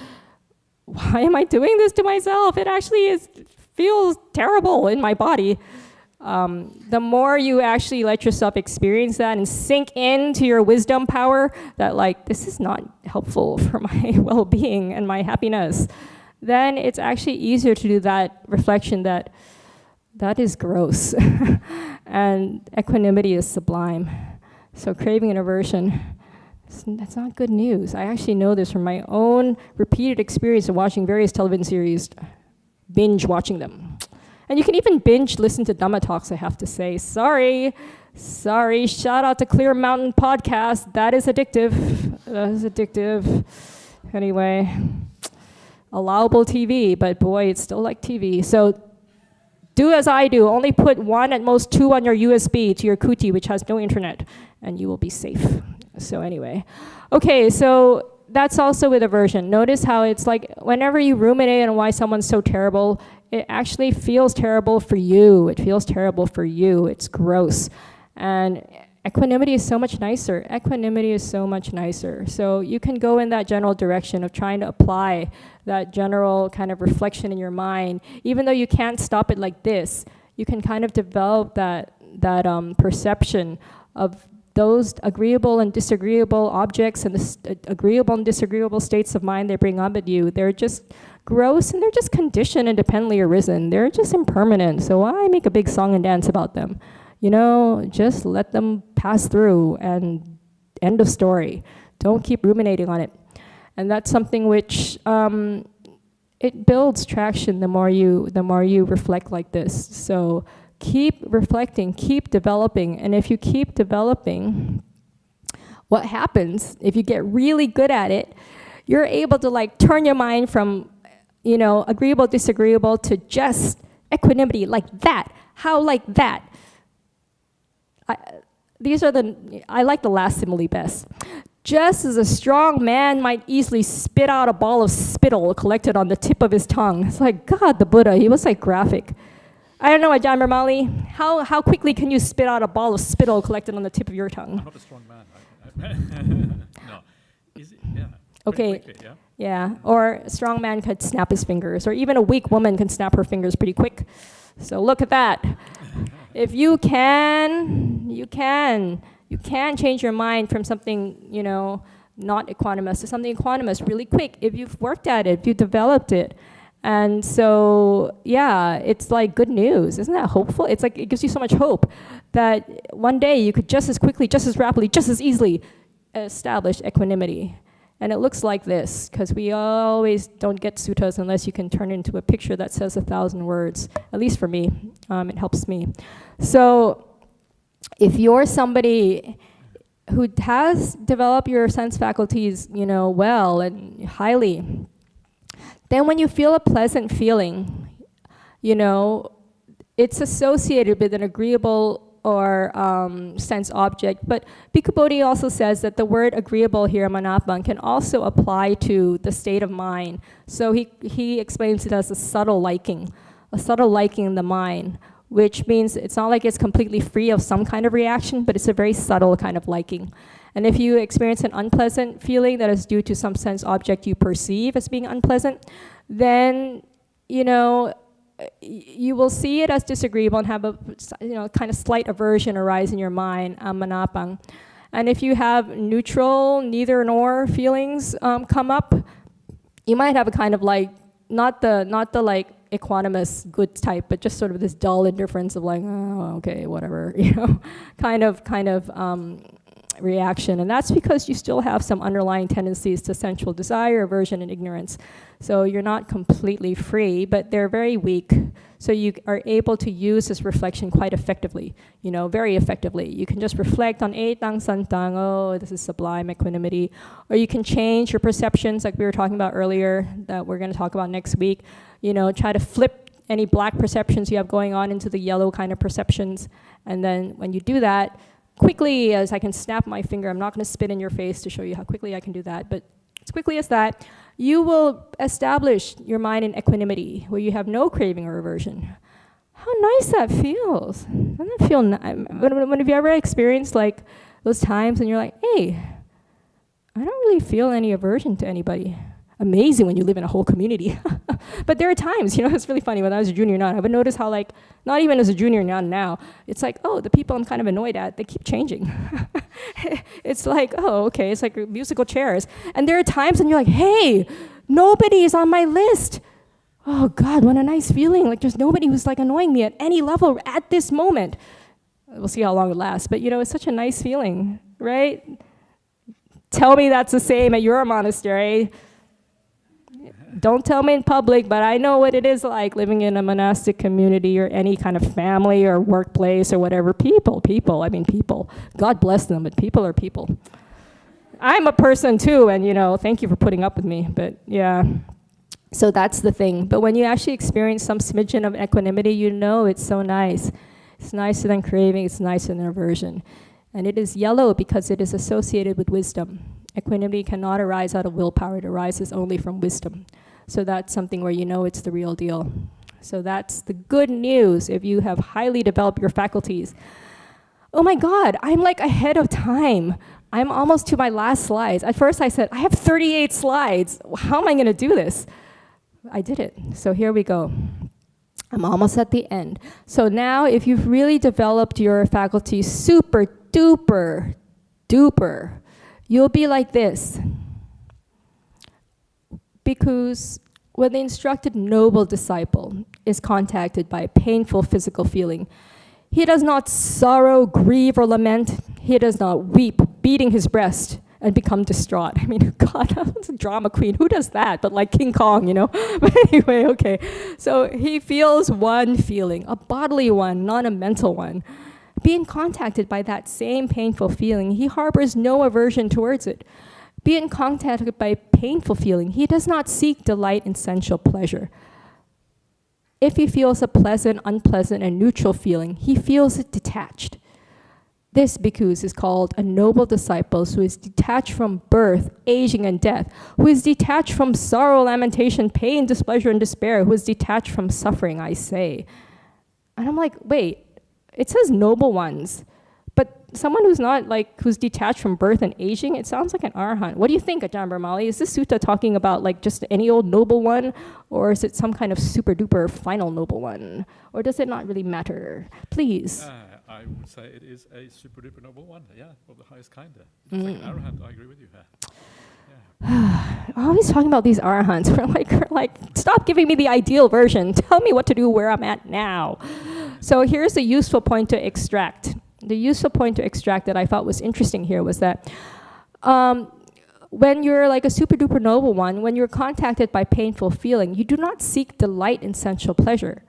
Why am I doing this to myself? It actually feels terrible in my body. The more you actually let yourself experience that and sink into your wisdom power that this is not helpful for my well-being and my happiness, then it's actually easier to do that reflection that is gross and equanimity is sublime. So craving and aversion, that's not good news. I actually know this from my own repeated experience of watching various television series, binge watching them. And you can even binge listen to Dhamma talks, I have to say. Sorry. Shout out to Clear Mountain Podcast. That is addictive. Anyway, allowable TV, but boy, it's still like TV. So do as I do. Only put 1, at most 2 on your USB to your kuti, which has no internet, and you will be safe. So anyway. Okay, so that's also with aversion. Notice how it's like whenever you ruminate on why someone's so terrible, it actually feels terrible for you. It's gross. And equanimity is so much nicer. So you can go in that general direction of trying to apply that general kind of reflection in your mind. Even though you can't stop it like this, you can kind of develop that perception of those agreeable and disagreeable objects and the agreeable and disagreeable states of mind they bring up at you. They're just gross and they're just conditioned and dependently arisen. They're just impermanent. So why make a big song and dance about them? Just let them pass through and end of story. Don't keep ruminating on it. And that's something which it builds traction the more you reflect like this. So keep reflecting, keep developing, and if you keep developing, what happens if you get really good at it? You're able to like turn your mind from, agreeable, disagreeable to just equanimity, like that. How like that? I like the last simile best. Just as a strong man might easily spit out a ball of spittle collected on the tip of his tongue. It's like, God, the Buddha, he was like graphic. I don't know, Ajahn Brahmali, how quickly can you spit out a ball of spittle collected on the tip of your tongue? I'm not a strong man. No. Yeah. Okay. Quickly, yeah. Yeah, or a strong man could snap his fingers, or even a weak woman can snap her fingers pretty quick. So look at that. If you can change your mind from something, not equanimous to something equanimous really quick if you've worked at it, if you developed it. And so, yeah, it's like good news. Isn't that hopeful? It's like it gives you so much hope that one day you could just as quickly, just as rapidly, just as easily establish equanimity. And it looks like this, because we always don't get suttas unless you can turn it into a picture that says 1,000 words. At least for me, it helps me. So if you're somebody who has developed your sense faculties, well and highly, then when you feel a pleasant feeling, it's associated with an agreeable or sense object. But Bhikkhu Bodhi also says that the word agreeable here, manapang, can also apply to the state of mind. So he explains it as a subtle liking in the mind, which means it's not like it's completely free of some kind of reaction, but it's a very subtle kind of liking. And if you experience an unpleasant feeling that is due to some sense object you perceive as being unpleasant, then, you will see it as disagreeable and have a kind of slight aversion arise in your mind, manapang. And if you have neutral, neither nor feelings come up, you might have a kind of like, not the like equanimous good type, but just sort of this dull indifference of like, oh, okay, whatever, kind of reaction. And that's because you still have some underlying tendencies to sensual desire, aversion, and ignorance. So you're not completely free, but they're very weak. So you are able to use this reflection quite effectively, very effectively. You can just reflect on etang santang, oh, this is sublime equanimity. Or you can change your perceptions like we were talking about earlier, that we're going to talk about next week. Try to flip any black perceptions you have going on into the yellow kind of perceptions. And then when you do that, quickly as I can snap my finger, I'm not going to spit in your face to show you how quickly I can do that, but as quickly as that, you will establish your mind in equanimity, where you have no craving or aversion. How nice that feels. Doesn't that feel nice? When have you ever experienced like those times and you're like, hey, I don't really feel any aversion to anybody. Amazing when you live in a whole community. But there are times, it's really funny. When I was a junior nun, I would notice how like, not even as a junior nun now, it's like, oh, the people I'm kind of annoyed at, they keep changing. It's like, oh, okay, it's like musical chairs. And there are times when you're like, hey, nobody is on my list. Oh God, what a nice feeling. Like there's nobody who's like annoying me at any level at this moment. We'll see how long it lasts. But it's such a nice feeling, right? Tell me that's the same at your monastery. Don't tell me in public, but I know what it is like living in a monastic community or any kind of family or workplace or whatever. People. God bless them, but people are people. I'm a person too, and thank you for putting up with me, but yeah. So that's the thing. But when you actually experience some smidgen of equanimity, it's so nice. It's nicer than craving, it's nicer than aversion. And it is yellow because it is associated with wisdom. Equanimity cannot arise out of willpower, it arises only from wisdom. So that's something where it's the real deal. So that's the good news if you have highly developed your faculties. Oh my God, I'm like ahead of time. I'm almost to my last slides. At first I said, I have 38 slides. How am I going to do this? I did it. So here we go. I'm almost at the end. So now if you've really developed your faculties super duper, you'll be like this. Bhikkhus, when the instructed noble disciple is contacted by a painful physical feeling, he does not sorrow, grieve, or lament. He does not weep, beating his breast, and become distraught. I mean, God, that's a drama queen. Who does that? But like King Kong, you know? But anyway, okay. So he feels one feeling, a bodily one, not a mental one. Being contacted by that same painful feeling, he harbors no aversion towards it. Being contacted by painful feeling, he does not seek delight in sensual pleasure. If he feels a pleasant, unpleasant, and neutral feeling, he feels it detached. This bhikkhus is called a noble disciple who is detached from birth, aging, and death, who is detached from sorrow, lamentation, pain, displeasure, and despair, who is detached from suffering, I say. And I'm like, wait, it says noble ones, but someone who's not like, who's detached from birth and aging, it sounds like an arhat. What do you think, Ajahn Brahmali? Is this sutta talking about like just any old noble one, or is it some kind of super duper final noble one? Or does it not really matter? Please. I would say it is a super duper noble one, of the highest kind. It's like an arahant, I agree with you. Always talking about these arahants. We're like, stop giving me the ideal version. Tell me what to do where I'm at now. So here's the useful point to extract. The useful point to extract that I thought was interesting here was that when you're like a super duper noble one, when you're contacted by painful feeling, you do not seek delight in sensual pleasure.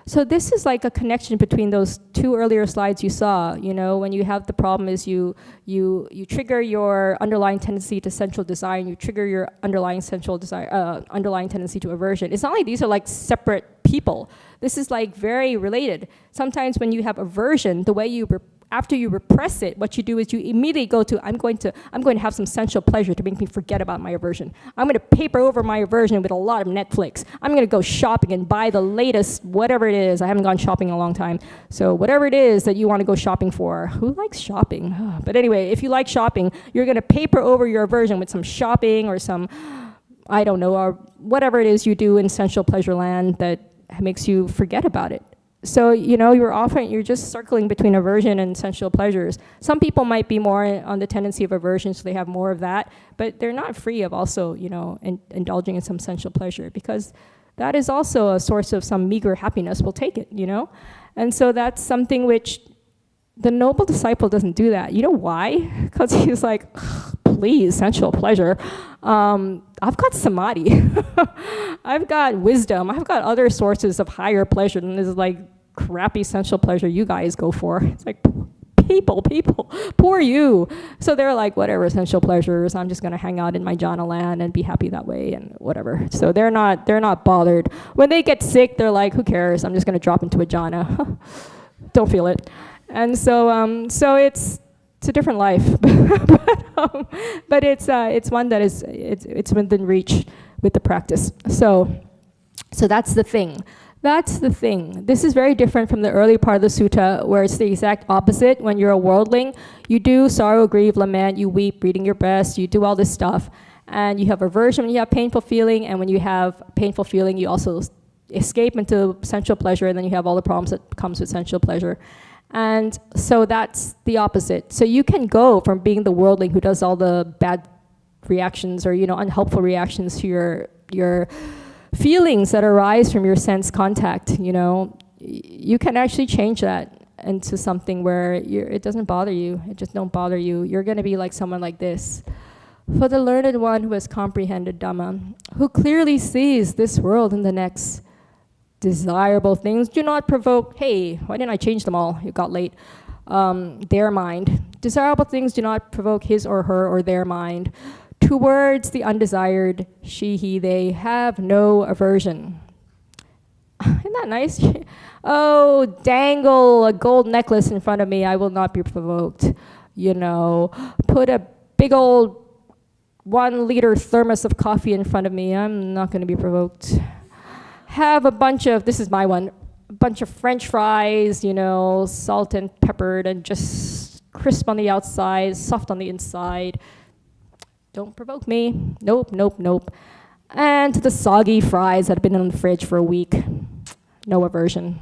So this is like a connection between those two earlier slides you saw. You know, when you have the problem is you trigger your underlying tendency to sensual desire, and you trigger your underlying sensual desire, underlying tendency to aversion. It's not like these are like separate people. This is like very related. Sometimes when you have aversion, the way you after you repress it, what you do is you immediately go to, I'm going to have some sensual pleasure to make me forget about my aversion. I'm going to paper over my aversion with a lot of Netflix. I'm going to go shopping and buy the latest, whatever it is. I haven't gone shopping in a long time. So whatever it is that you want to go shopping for. Who likes shopping? But anyway, if you like shopping, you're going to paper over your aversion with some shopping or some, I don't know, or whatever it is you do in sensual pleasure land that makes you forget about it. So, you know, you're just circling between aversion and sensual pleasures. Some people might be more on the tendency of aversion, so they have more of that, but they're not free of also, you know, indulging in some sensual pleasure, because that is also a source of some meager happiness. We'll take it, you know? And so that's something which the noble disciple doesn't do that. You know why? Because he's like, please, sensual pleasure. I've got samadhi. I've got wisdom. I've got other sources of higher pleasure than this like crappy sensual pleasure you guys go for. It's like, people, poor you. So they're like, whatever, sensual pleasures, I'm just going to hang out in my jhana land and be happy that way and whatever. So they're not bothered. When they get sick, they're like, who cares? I'm just going to drop into a jhana. Don't feel it. And so it's a different life, but it's one that is it's within reach with the practice. So that's the thing. That's the thing. This is very different from the early part of the sutta, where it's the exact opposite. When you're a worldling, you do sorrow, grieve, lament, you weep, beating your breast, you do all this stuff, and you have aversion when you have painful feeling, and when you have painful feeling, you also escape into sensual pleasure, and then you have all the problems that comes with sensual pleasure. And so that's the opposite. So you can go from being the worldling who does all the bad reactions or, you know, unhelpful reactions to your feelings that arise from your sense contact, you know. You can actually change that into something where it doesn't bother you. It just don't bother you. You're going to be like someone like this. For the learned one who has comprehended Dhamma, who clearly sees this world and the next, desirable things do not provoke, hey, why didn't I change them all? It got late. Their mind. Desirable things do not provoke his or her or their mind. Towards the undesired, she, he, they have no aversion. Isn't that nice? Oh, dangle a gold necklace in front of me, I will not be provoked. You know, put a big old 1 liter thermos of coffee in front of me, I'm not going to be provoked. Have a bunch of, this is my one, a bunch of French fries, you know, salt and peppered and just crisp on the outside, soft on the inside. Don't provoke me. Nope. And the soggy fries that have been in the fridge for a week. No aversion.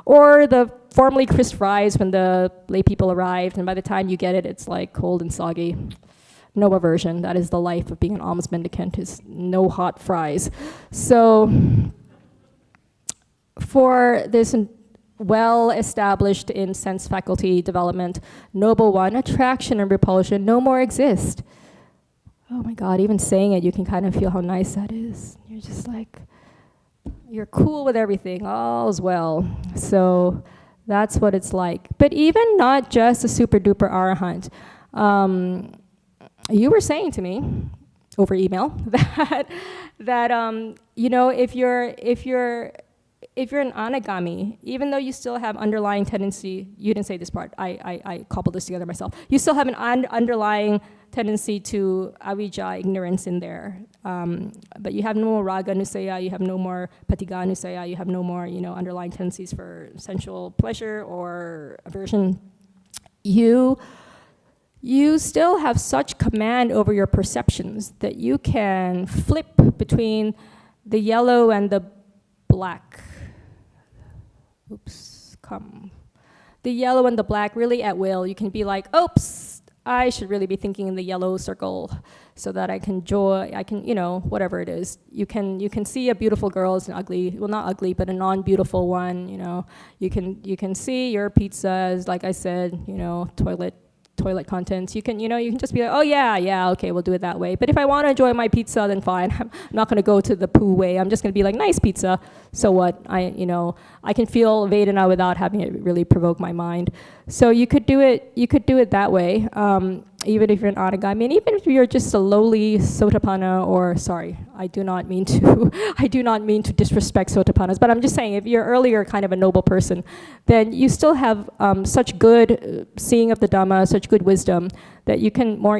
Or the formerly crisp fries when the lay people arrived, and by the time you get it, it's like cold and soggy. No aversion. That is the life of being an alms mendicant, is no hot fries. So for this well-established in sense faculty development, noble one, attraction and repulsion no more exist. oh my God, even saying it, you can kind of feel how nice that is. You're just like, you're cool with everything, all's well. So that's what it's like. But even not just a super duper arahant. You were saying to me over email that you know, if you're an anagami, even though you still have underlying tendency, you didn't say this part, I cobbled this together myself. You still have an underlying tendency to avijja, ignorance in there. But you have no more raga nusaya, you have no more patiga nusaya, you have no more, you know, underlying tendencies for sensual pleasure or aversion. You still have such command over your perceptions that you can flip between the yellow and the black. The yellow and the black really at will. You can be like, oops, I should really be thinking in the yellow circle so that I can you know, whatever it is. You can see a beautiful girl as an ugly, well not ugly, but a non-beautiful one, you know. You can see your pizza as, like I said, you know, toilet contents. You can just be like, oh yeah, okay, we'll do it that way. But if I want to enjoy my pizza, then fine. I'm not going to go to the poo way. I'm just going to be like, nice pizza. So what? I can feel Vedana without having it really provoke my mind. So you could do it that way. Even if you're an anagami, and even if you're just a lowly sotapanna, or sorry, I do not mean to disrespect sotapannas, but I'm just saying, if you're earlier kind of a noble person, then you still have such good seeing of the Dhamma, such good wisdom, that you can more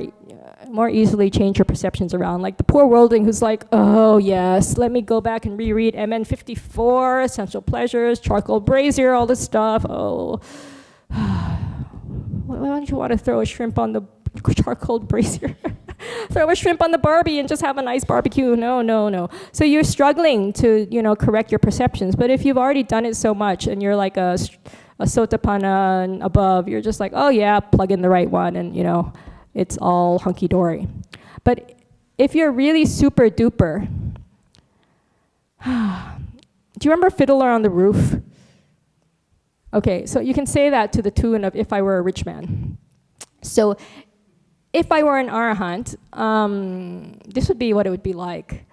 easily change your perceptions around. Like the poor worldling who's like, oh yes, let me go back and reread MN 54, essential pleasures, charcoal brazier, all this stuff. Oh, why don't you want to throw a shrimp on the charcoal brazier? Throw a shrimp on the Barbie and just have a nice barbecue. No. So you're struggling to, you know, correct your perceptions. But if you've already done it so much and you're like a sotapanna and above, you're just like, oh yeah, plug in the right one, and you know, it's all hunky-dory. But if you're really super duper, do you remember Fiddler on the Roof? Okay, so you can say that to the tune of If I Were a Rich Man. So if I were an arahant, this would be what it would be like.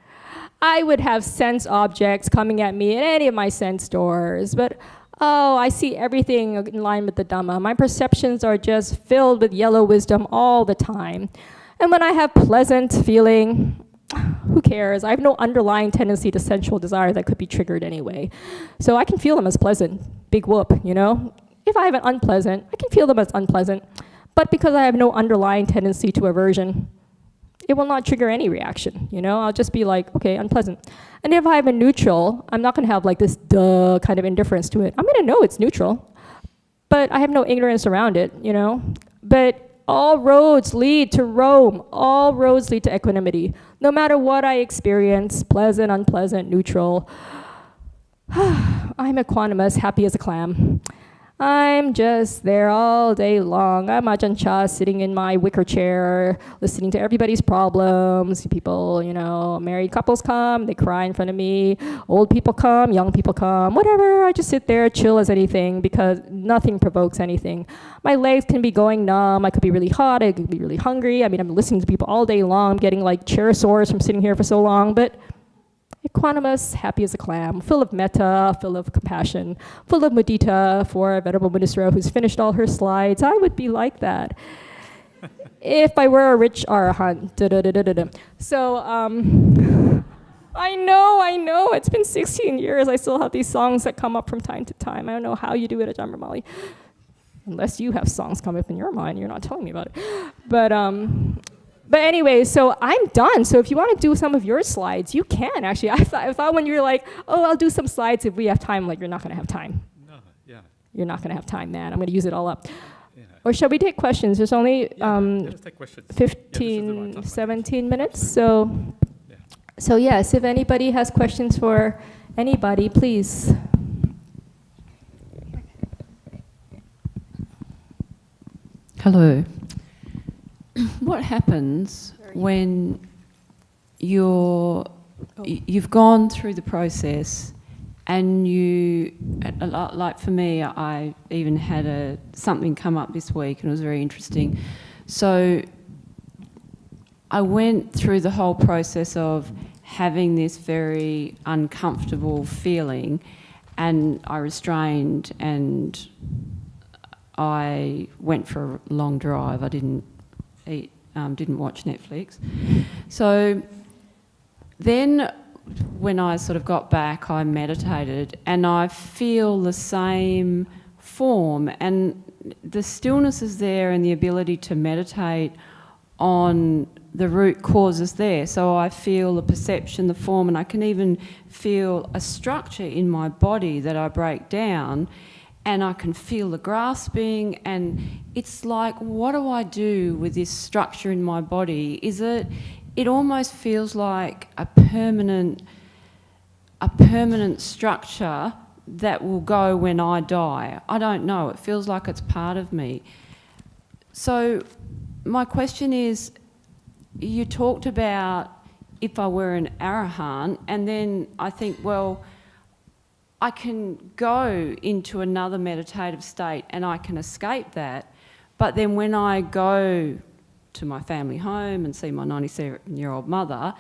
I would have sense objects coming at me in any of my sense doors, but oh, I see everything in line with the Dhamma. My perceptions are just filled with yellow wisdom all the time. And when I have pleasant feeling, who cares? I have no underlying tendency to sensual desire that could be triggered anyway. So I can feel them as pleasant. Big whoop, you know? If I have an unpleasant, I can feel them as unpleasant. But because I have no underlying tendency to aversion, it will not trigger any reaction, you know? I'll just be like, okay, unpleasant. And if I have a neutral, I'm not gonna have like this duh kind of indifference to it. I'm gonna know it's neutral, but I have no ignorance around it, you know? But all roads lead to Rome. All roads lead to equanimity. No matter what I experience, pleasant, unpleasant, neutral, I'm equanimous, happy as a clam. I'm just there all day long. I'm Ajahn Chah sitting in my wicker chair, listening to everybody's problems. People, you know, married couples come, they cry in front of me. Old people come, young people come, whatever. I just sit there, chill as anything, because nothing provokes anything. My legs can be going numb. I could be really hot. I could be really hungry. I mean, I'm listening to people all day long. I'm getting like chair sores from sitting here for so long, but equanimous, happy as a clam, full of metta, full of compassion, full of mudita for Venerable Munissara who's finished all her slides. I would be like that if I were a rich arahant. So I know, it's been 16 years. I still have these songs that come up from time to time. I don't know how you do it at Ajahn Brahmali. Unless you have songs come up in your mind, you're not telling me about it. But anyway, so I'm done. So if you want to do some of your slides, you can actually. I thought when you were like, oh, I'll do some slides if we have time, like you're not going to have time. No, yeah. You're not going to have time, man. I'm going to use it all up. Yeah. Or shall we take questions? There's only let's take questions. 15, 17 minutes. So yes, if anybody has questions for anybody, please. Hello. What happens when you've gone through the process and you, like for me, I even had something come up this week and it was very interesting. So I went through the whole process of having this very uncomfortable feeling, and I restrained and I went for a long drive. I didn't eat, didn't watch Netflix. So then when I sort of got back, I meditated, and I feel the same form, and the stillness is there and the ability to meditate on the root cause is there. So I feel the perception, the form, and I can even feel a structure in my body that I break down, and I can feel the grasping, and it's like, what do I do with this structure in my body? It almost feels like a permanent structure that will go when I die. I don't know, it feels like it's part of me. So my question is, you talked about if I were an arahant, and then I think, well, I can go into another meditative state and I can escape that, but then when I go to my family home and see my 97-year-old mother,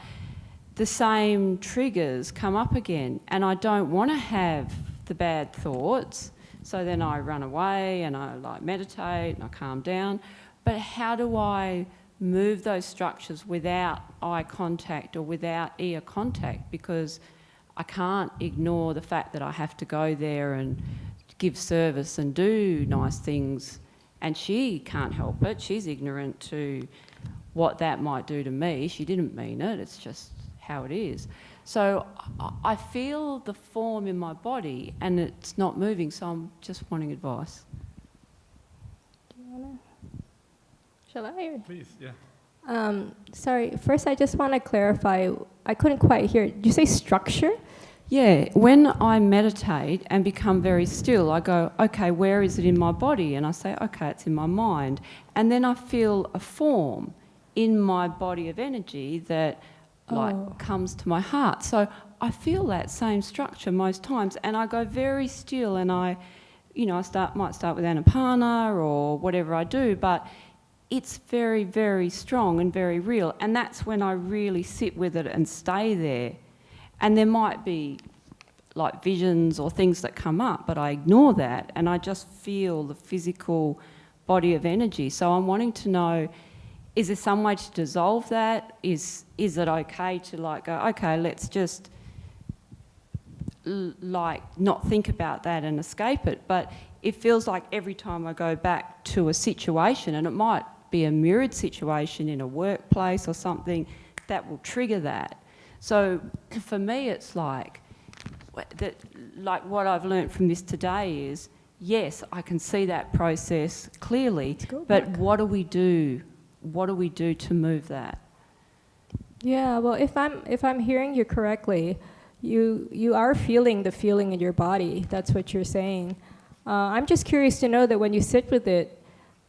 the same triggers come up again, and I don't want to have the bad thoughts, so then I run away and I like meditate and I calm down. But how do I move those structures without eye contact or without ear contact? Because I can't ignore the fact that I have to go there and give service and do nice things, and she can't help it. She's ignorant to what that might do to me. She didn't mean it, it's just how it is. So I feel the form in my body and it's not moving, so I'm just wanting advice. Do you want to? Shall I? Please, yeah. Sorry, first I just want to clarify, I couldn't quite hear. Did you say structure? Yeah, when I meditate and become very still, I go, okay, where is it in my body? And I say, okay, it's in my mind. And then I feel a form in my body of energy that comes to my heart. So I feel that same structure most times, and I go very still, and I might start with Anapana or whatever I do, but it's very, very strong and very real, and that's when I really sit with it and stay there. And there might be like visions or things that come up, but I ignore that and I just feel the physical body of energy. So I'm wanting to know, is there some way to dissolve that? Is it okay to like go, okay, let's just like not think about that and escape it? But it feels like every time I go back to a situation, and it might be a mirrored situation in a workplace or something, that will trigger that. So for me, it's like what I've learnt from this today is, yes, I can see that process clearly, but what do we do? What do we do to move that? Yeah, well, if I'm hearing you correctly, you are feeling the feeling in your body. That's what you're saying. I'm just curious to know that when you sit with it,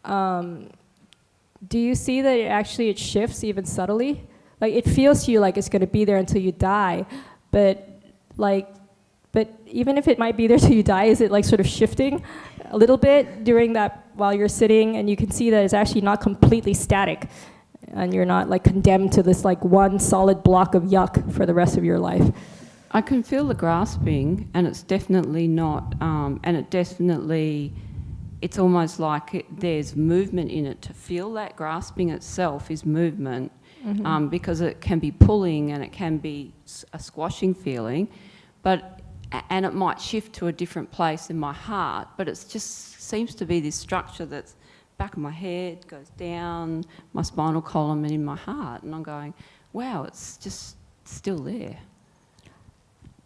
do you see that it shifts even subtly? Like it feels to you like it's going to be there until you die, but even if it might be there till you die, is it like sort of shifting a little bit during that while you're sitting, and you can see that it's actually not completely static, and you're not like condemned to this like one solid block of yuck for the rest of your life? I can feel the grasping, and it's definitely not, it's almost like there's movement in it. To feel that grasping itself is movement, because it can be pulling and it can be a squashing feeling, and it might shift to a different place in my heart, but it just seems to be this structure that's back of my head, goes down my spinal column and in my heart, and I'm going, wow, it's just still there.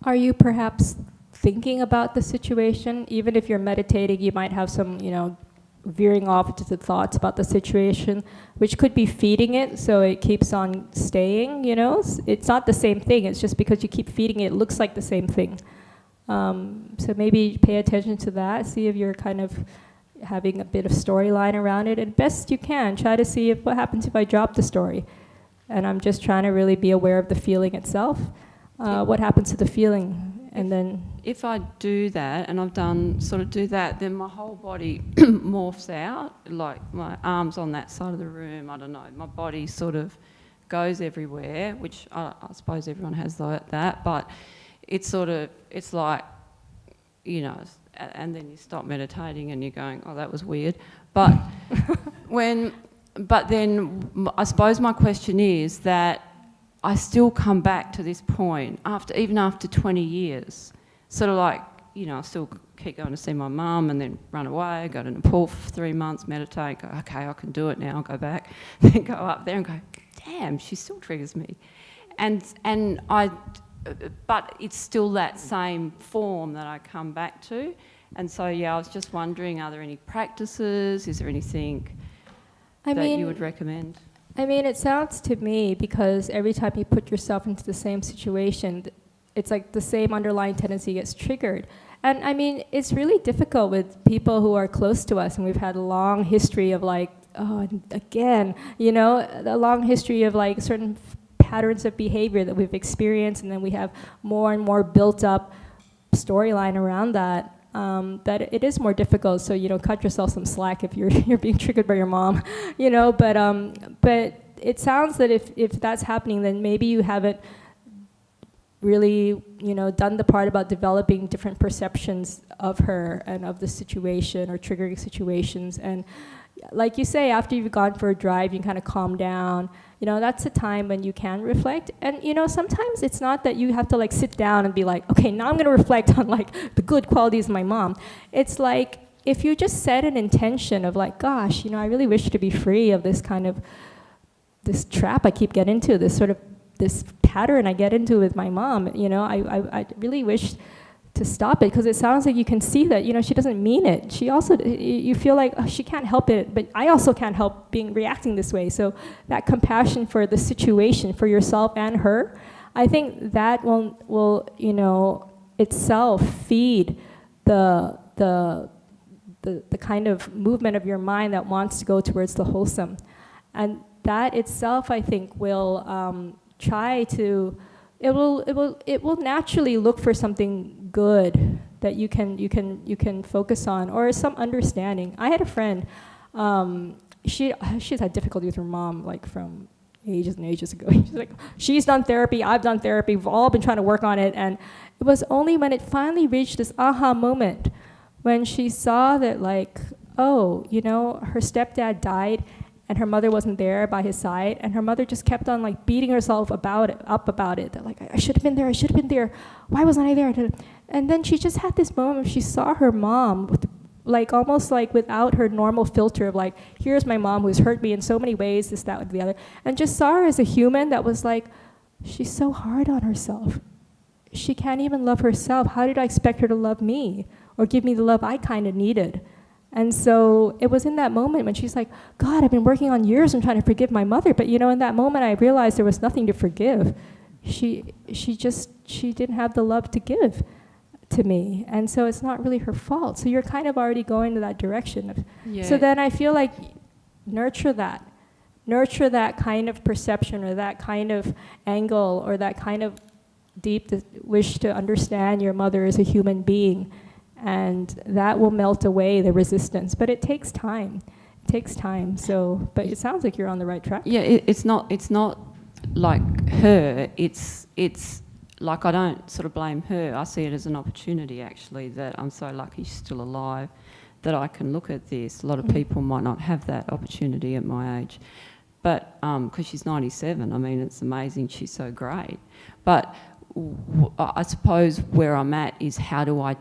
Are you perhaps thinking about the situation? Even if you're meditating, you might have some, veering off into the thoughts about the situation, which could be feeding it, so it keeps on staying, It's not the same thing. It's just because you keep feeding it, it looks like the same thing. So maybe pay attention to that, see if you're kind of having a bit of storyline around it, and best you can, try to see what happens if I drop the story. And I'm just trying to really be aware of the feeling itself. What happens to the feeling? And then if I do that, and I've done sort of do that, then my whole body morphs out, like my arms on that side of the room, I don't know, my body sort of goes everywhere, which I suppose everyone has that, but it's like, you know, and then you stop meditating and you're going, oh, that was weird. But but then I suppose my question is that I still come back to this point even after 20 years, sort of like, you know, I still keep going to see my mum and then run away, go to Nepal for 3 months, meditate, go, okay, I can do it now, I'll go back, then go up there and go, damn, she still triggers me. But it's still that same form that I come back to. And so, yeah, I was just wondering, are there any practices? Is there anything you would recommend? I mean, it sounds to me, because every time you put yourself into the same situation, it's like the same underlying tendency gets triggered. And I mean, it's really difficult with people who are close to us, and we've had a long history of like, oh, again, you know, a long history of like certain patterns of behavior that we've experienced, and then we have more and more built up storyline around that. That it is more difficult. So, you know, cut yourself some slack if you're being triggered by your mom, you know. But it sounds that if that's happening, then maybe you haven't really, you know, done the part about developing different perceptions of her and of the situation or triggering situations. And like you say, after you've gone for a drive, you kind of calm down. You know, that's a time when you can reflect. And, you know, sometimes it's not that you have to, like, sit down and be like, okay, now I'm going to reflect on, like, the good qualities of my mom. It's like, if you just set an intention of, like, gosh, you know, I really wish to be free of this kind of, this trap I keep getting into, this pattern I get into with my mom. You know, I really wish to stop it, because it sounds like you can see that, you know, she doesn't mean it. She also, you feel like, oh, she can't help it, but I also can't help reacting this way. So that compassion for the situation, for yourself and her, I think that will you know, itself feed the kind of movement of your mind that wants to go towards the wholesome. And that itself, I think, will try to, it will naturally look for something good that you can focus on, or some understanding. I had a friend, she's had difficulty with her mom, like, from ages and ages ago. She's like, she's done therapy, I've done therapy, we've all been trying to work on it. And it was only when it finally reached this aha moment, when she saw that, like, oh, you know, her stepdad died and her mother wasn't there by his side, and her mother just kept on, like, beating herself up about it. That, like, I should have been there, why wasn't I there? And then she just had this moment, she saw her mom with, like, almost like without her normal filter of, like, here's my mom who's hurt me in so many ways, this, that, and the other, and just saw her as a human that was like, she's so hard on herself. She can't even love herself. How did I expect her to love me or give me the love I kind of needed? And so it was in that moment when she's like, God, I've been working on years and trying to forgive my mother, but, you know, in that moment I realized there was nothing to forgive. She didn't have the love to give to me, and so it's not really her fault. So you're kind of already going to that direction. Yeah. So then I feel like nurture that kind of perception, or that kind of angle, or that kind of deep wish to understand your mother as a human being. And that will melt away the resistance, but it takes time. So, but it sounds like you're on the right track. Yeah, it's not like her. It's like, I don't sort of blame her. I see it as an opportunity, actually, that I'm so lucky she's still alive, that I can look at this. A lot of people might not have that opportunity at my age, but because she's 97, I mean, it's amazing. She's so great. But I suppose where I'm at is how do I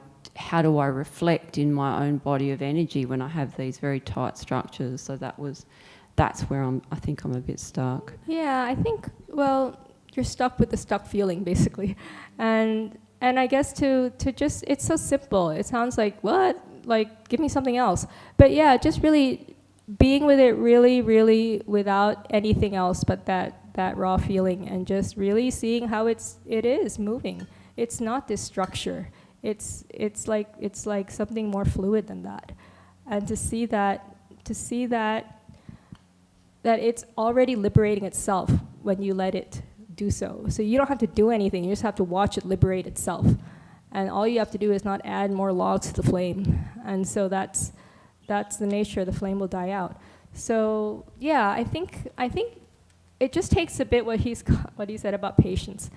reflect in my own body of energy when I have these very tight structures? So that's where I think I'm a bit stuck. Yeah, I think, well, you're stuck with the stuck feeling, basically. And I guess to just, it's so simple. It sounds like, what? Like, give me something else. But yeah, just really being with it really, really without anything else but that raw feeling, and just really seeing how it is moving. It's not this structure. It's like something more fluid than that. And to see that it's already liberating itself when you let it do so. So you don't have to do anything, you just have to watch it liberate itself. And all you have to do is not add more logs to the flame. And so that's the nature, the flame will die out. So yeah, I think it just takes a bit what he said about patience.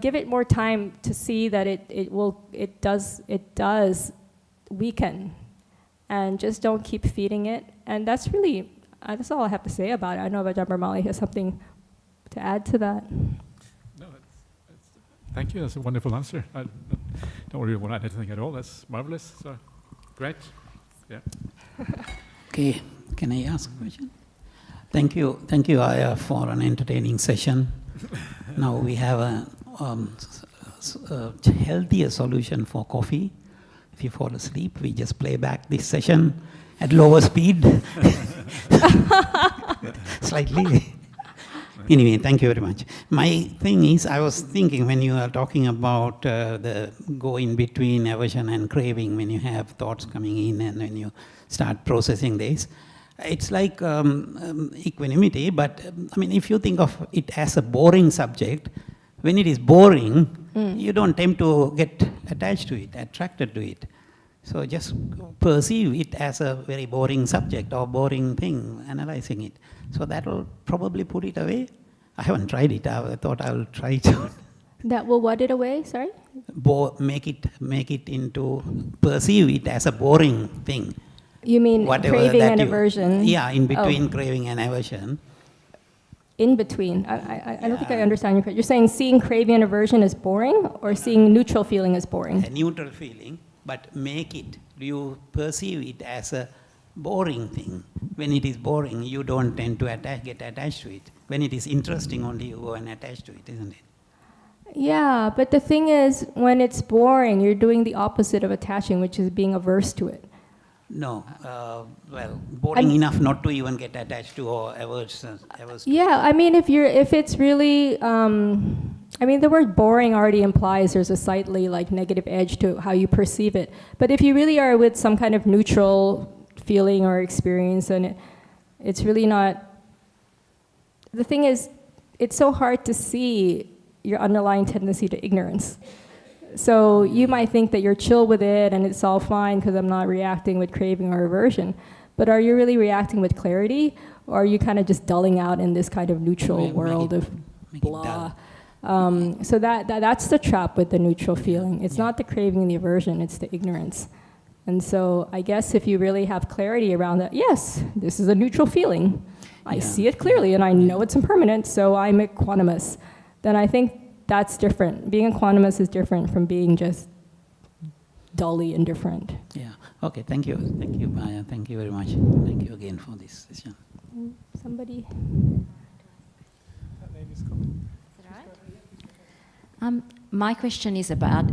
Give it more time to see that it does weaken, and just don't keep feeding it. And that's all I have to say about it. I know Ajahn Brahmali has something to add to that. No, thank you. That's a wonderful answer. I don't really want to add anything at all. That's marvelous. So, great. Yeah. Okay, can I ask a question? Thank you, Aya, for an entertaining session. Now we have a healthier solution for coffee. If you fall asleep, we just play back this session at lower speed, slightly. Anyway, thank you very much. My thing is, I was thinking when you are talking about the go in between aversion and craving, when you have thoughts coming in and when you start processing this, it's like equanimity, but if you think of it as a boring subject, when it is boring, you don't tend to get attached to it, attracted to it. So just perceive it as a very boring subject or boring thing, analyzing it. So that will probably put it away. I haven't tried it. I thought I will try it out. That will what it away? Sorry? Make it into, perceive it as a boring thing. You mean Whatever craving that and you, aversion? Yeah, in between craving and aversion. In between. I don't think I understand your question. You're saying seeing craving and aversion is boring, or seeing neutral feeling is boring? A neutral feeling, but do you perceive it as a boring thing? When it is boring, you don't tend to get attached to it. When it is interesting, only you go and attach to it, isn't it? Yeah, but the thing is, when it's boring, you're doing the opposite of attaching, which is being averse to it. No, boring enough not to even get attached to or averse to. Yeah, if it's really, the word boring already implies there's a slightly negative edge to how you perceive it. But if you really are with some kind of neutral feeling or experience, and it's really not. The thing is, it's so hard to see your underlying tendency to ignorance. So you might think that you're chill with it and it's all fine because I'm not reacting with craving or aversion. But are you really reacting with clarity, or are you kind of just dulling out in this kind of neutral world of blah? So that's the trap with the neutral feeling. It's not the craving and the aversion, it's the ignorance. And so I guess if you really have clarity around that, yes, this is a neutral feeling. I see it clearly and I know it's impermanent, so I'm equanimous. Then I think that's different. Being equanimous is different from being just dully indifferent. Yeah. Okay, thank you. Thank you, Maya. Thank you very much. Thank you again for this session. Somebody? My question is about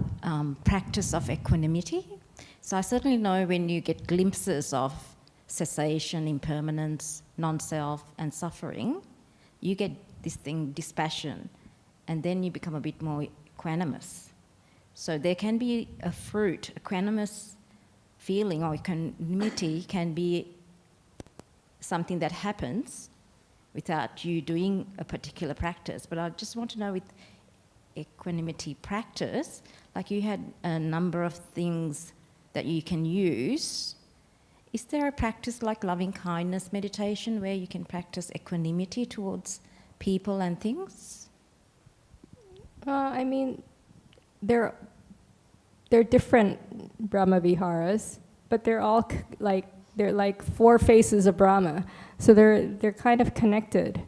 practice of equanimity. So I certainly know when you get glimpses of cessation, impermanence, non-self, and suffering, you get this thing, dispassion, and then you become a bit more equanimous. So there can be a fruit, equanimous feeling or equanimity can be something that happens without you doing a particular practice. But I just want to know with equanimity practice, like you had a number of things that you can use. Is there a practice like loving kindness meditation where you can practice equanimity towards people and things? They're different Brahma Viharas, but they're all they're like four faces of Brahma, so they're kind of connected.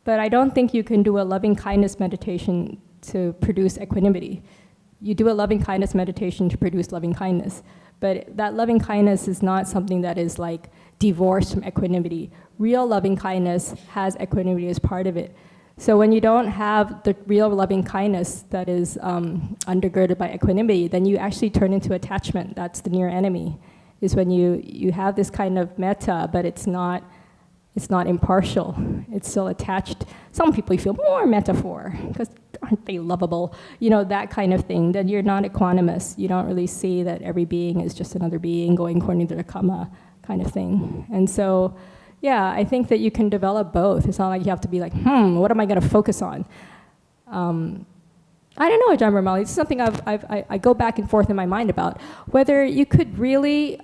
But I don't think you can do a loving kindness meditation to produce equanimity. You do a loving kindness meditation to produce loving kindness, but that loving kindness is not something that is divorced from equanimity. Real loving kindness has equanimity as part of it. So when you don't have the real loving kindness that is undergirded by equanimity, then you actually turn into attachment. That's the near enemy, is when you have this kind of metta, but it's not impartial. It's still attached. Some people you feel more metta for, because aren't they lovable? That kind of thing. Then you're not equanimous. You don't really see that every being is just another being going according to the karma kind of thing. And so, yeah, I think that you can develop both. It's not like you have to be what am I going to focus on? I don't know, Ajahn Brahmali. It's something I go back and forth in my mind about. Whether you could really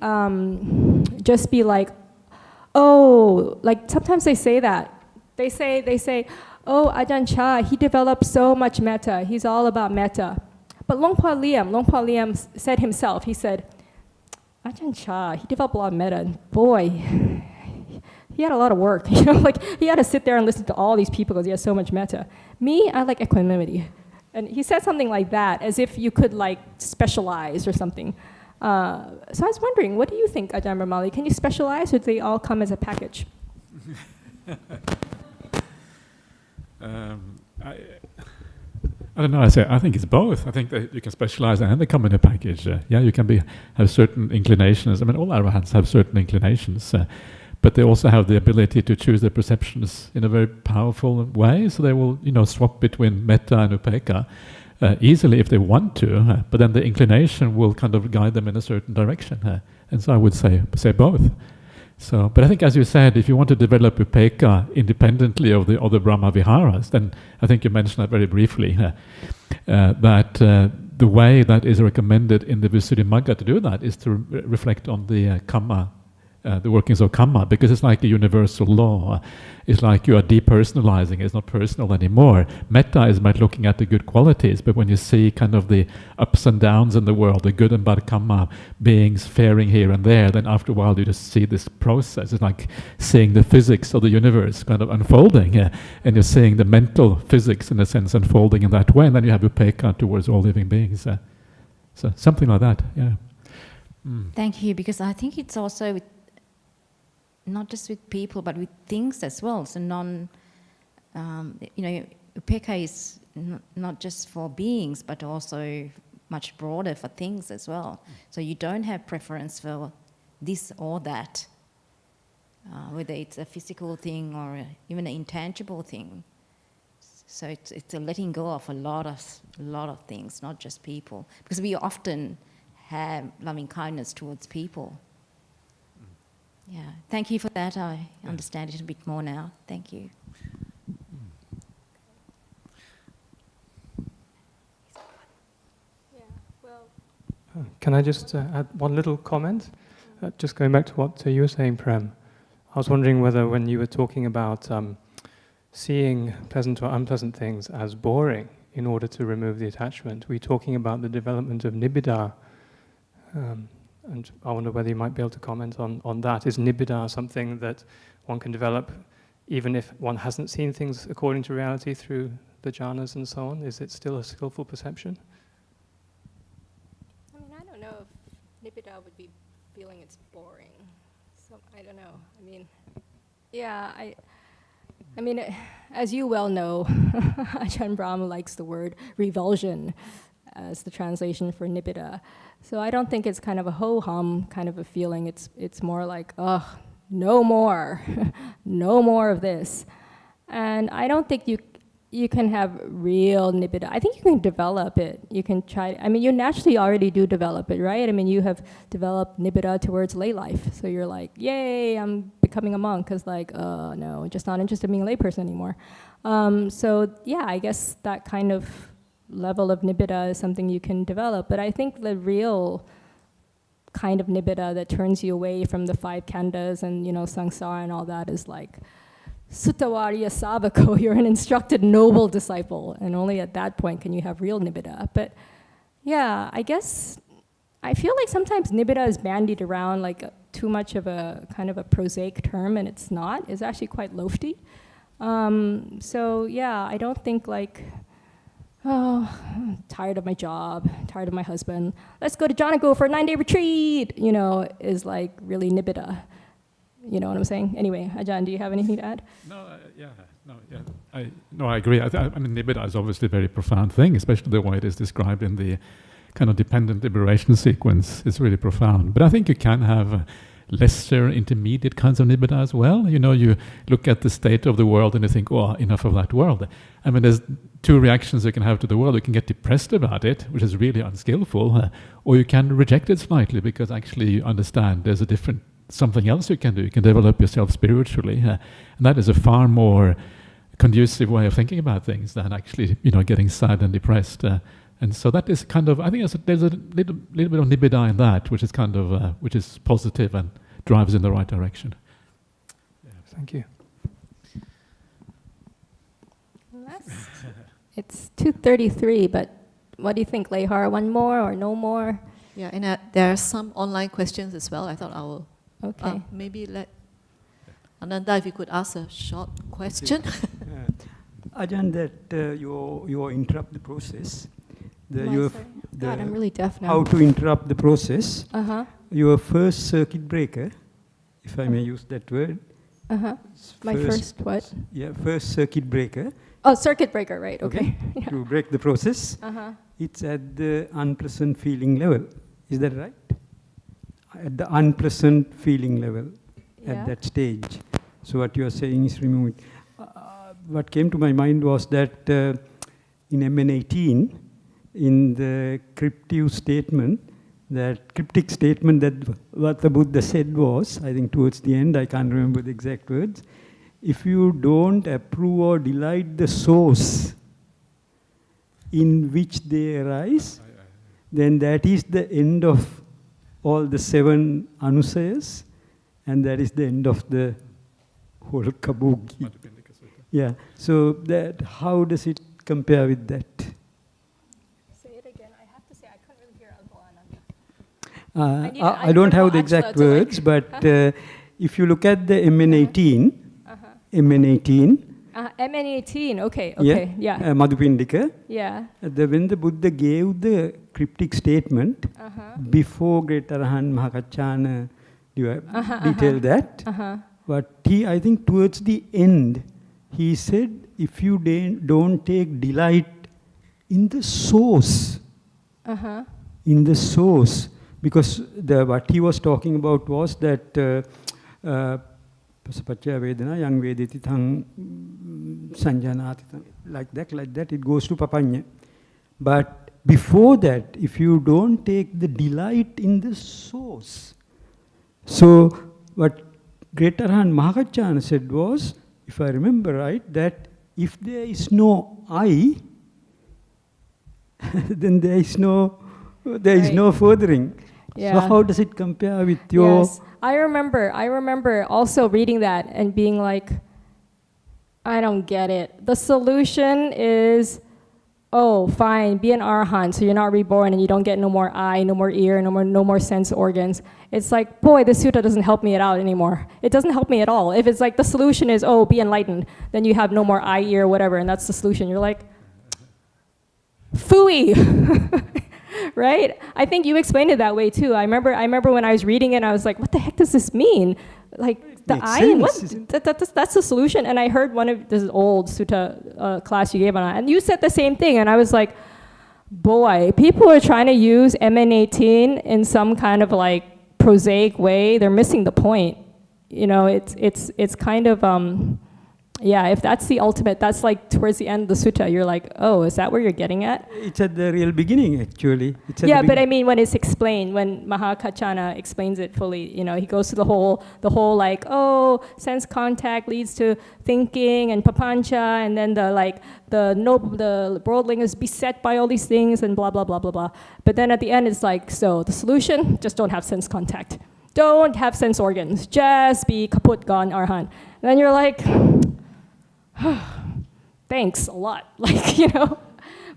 just be sometimes they say that They say, oh, Ajahn Chah, he developed so much metta. He's all about metta. But Longpa Liam said himself, he said, Ajahn Chah, he developed a lot of metta. And boy, he had a lot of work. Like he had to sit there and listen to all these people because he has so much metta. Me, I like equanimity. And he said something like that, as if you could like specialize or something. So I was wondering, what do you think, Ajahn Brahmali? Can you specialize, or do they all come as a package? I don't know. I think it's both. I think that you can specialize and they come in a package. You can have certain inclinations. I mean, all arahants have certain inclinations, but they also have the ability to choose their perceptions in a very powerful way. So they will, swap between metta and upekkha easily if they want to. But then the inclination will kind of guide them in a certain direction. And so I would say both. So, but I think, as you said, if you want to develop upekkha independently of the other Brahma Viharas, then I think you mentioned that very briefly, that the way that is recommended in the Visuddhimagga to do that is to reflect on the kamma, the workings of kamma, because it's like a universal law. It's like you are depersonalizing, it's not personal anymore. Metta is about looking at the good qualities, but when you see kind of the ups and downs in the world, the good and bad kamma beings faring here and there, then after a while you just see this process. It's like seeing the physics of the universe kind of unfolding, and you're seeing the mental physics, in a sense, unfolding in that way, and then you have upekkha towards all living beings. So something like that, yeah. Thank you, because I think it's also not just with people, but with things as well. So upekkha is not just for beings, but also much broader for things as well. So you don't have preference for this or that, whether it's a physical thing or even an intangible thing. So it's a letting go of a lot of things, not just people, because we often have loving kindness towards people. Yeah, thank you for that. I understand it a bit more now. Thank you. Can I just add one little comment? Just going back to what you were saying, Prem. I was wondering whether when you were talking about seeing pleasant or unpleasant things as boring in order to remove the attachment, were you talking about the development of nibbida? And I wonder whether you might be able to comment on that. Is nibbida something that one can develop even if one hasn't seen things according to reality through the jhanas and so on? Is it still a skillful perception? I mean, I don't know if nibbida would be feeling it's boring. So I don't know. I mean, yeah, I mean, as you well know, Ajahn Brahm likes the word revulsion as the translation for nibbida. So I don't think it's kind of a ho-hum kind of a feeling. It's more like, no more, no more of this. And I don't think you can have real nibbida. I think you can develop it. You can try. I mean, you naturally already do develop it, right? I mean, you have developed nibbida towards lay life. So you're like, yay, I'm becoming a monk. Because like, no, just not interested in being a layperson anymore. So yeah, I guess that kind of level of nibbida is something you can develop. But I think the real kind of nibbida that turns you away from the five khandhas and, samsara and all that is like Suttavariya Savako. You're an instructed noble disciple, and only at that point can you have real nibbida. But yeah, I guess I feel like sometimes nibbida is bandied around like too much of a kind of a prosaic term, and it's not. It's actually quite lofty. So yeah, I don't think like, I'm tired of my job, tired of my husband, let's go to Janago for a 9-day retreat, is like really nibbida. You know what I'm saying? Anyway, Ajahn, do you have anything to add? I agree. I mean, nibbida is obviously a very profound thing, especially the way it is described in the kind of dependent liberation sequence. It's really profound. But I think you can have lesser intermediate kinds of nibbida as well. You look at the state of the world and you think, enough of that world. I mean, there's two reactions you can have to the world. You can get depressed about it, which is really unskillful, or you can reject it slightly because actually you understand there's something else you can do. You can develop yourself spiritually, and that is a far more conducive way of thinking about things than actually, getting sad and depressed. And so that is kind of, I think there's a little bit of nibbida in that, which is kind of, which is positive and drives in the right direction. Thank you. It's 2:33, but what do you think, Lehar? One more or no more? Yeah, and there are some online questions as well. I thought I will maybe let Ananda, if you could ask a short question. Ajahn, that you interrupt the process. God, I'm really deaf now. How to interrupt the process. Your first circuit breaker, if I may use that word. My first what? Yeah, first circuit breaker. Oh, circuit breaker, right, okay. Yeah. To break the process. It's at the unpleasant feeling level. Is that right? At the unpleasant feeling level, at that stage. So what you are saying is remove it. What came to my mind was that in MN18, in the cryptic statement that what the Buddha said was, I think towards the end, I can't remember the exact words, if you don't approve or delight the source in which they arise, then that is the end of all the 7 anusayas, and that is the end of the whole kabuki. Yeah, so that, how does it compare with that? Say it again. I have to say, I couldn't really hear Uncle Ananda. I don't have the exact words, but if you look at the MN18, MN18, okay, yeah. Madhupindika, Yeah. when the Buddha gave the cryptic statement, before Great Arahant Mahakachana detailed that, but I think towards the end, he said, if you don't take delight in the source, because what he was talking about was that pasapacchaya vedana yang vediti thang sanjanati, like that, it goes to papanya. But before that, if you don't take the delight in the source, so what Great Arahant Mahakachana said was, if I remember right, that if there is no I, then there is no furthering. Yeah. So how does it compare with your... Yes, I remember also reading that and being like, I don't get it. The solution is, oh, fine, be an arahant, so you're not reborn and you don't get no more eye, no more ear, no more sense organs. It's like, boy, this sutta doesn't help me out anymore. It doesn't help me at all. If it's like the solution is, oh, be enlightened, then you have no more eye, ear, whatever, and that's the solution. You're like, phooey, right? I think you explained it that way too. I remember when I was reading it, I was like, what the heck does this mean? Like the eye, what? That's the solution. And I heard one of this old sutta class you gave on it, and you said the same thing. And I was like, boy, people are trying to use MN18 in some kind of like prosaic way. They're missing the point. You know, it's kind of yeah, if that's the ultimate, that's like towards the end of the sutta, you're like, oh, is that where you're getting at? It's at the real beginning, actually. Yeah, but I mean, when it's explained, when Mahakachana explains it fully, you know, he goes to the whole like, oh, sense contact leads to thinking and papancha, and then the worldling is beset by all these things and blah, blah, blah, blah, blah. But then at the end, it's like, so the solution, just don't have sense contact. Don't have sense organs. Just be kaput, gone, arhan. And then you're like, thanks a lot, like, you know.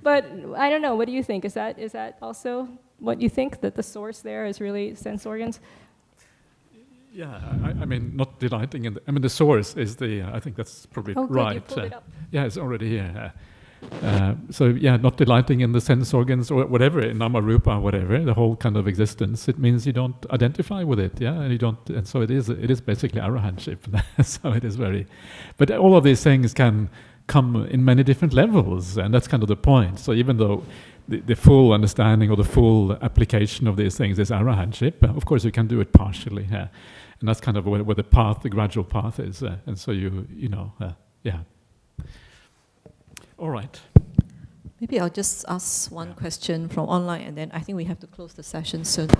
But I don't know, what do you think? Is that also what you think, that the source there is really sense organs? Yeah, I mean, not delighting in the, I mean, the source is the, I think that's probably right. You pulled it up. Yeah, it's already here. So yeah, not delighting in the sense organs or whatever, in nama rupa, whatever, the whole kind of existence. It means you don't identify with it, yeah, and you don't, and so it is basically arahantship. So it is very, but all of these things can come in many different levels, and that's kind of the point. So even though the full understanding or the full application of these things is arahantship, of course you can do it partially, and that's kind of where the path, the gradual path is, and so you know, yeah. All right. Maybe I'll just ask one question from online, and then I think we have to close the session soon.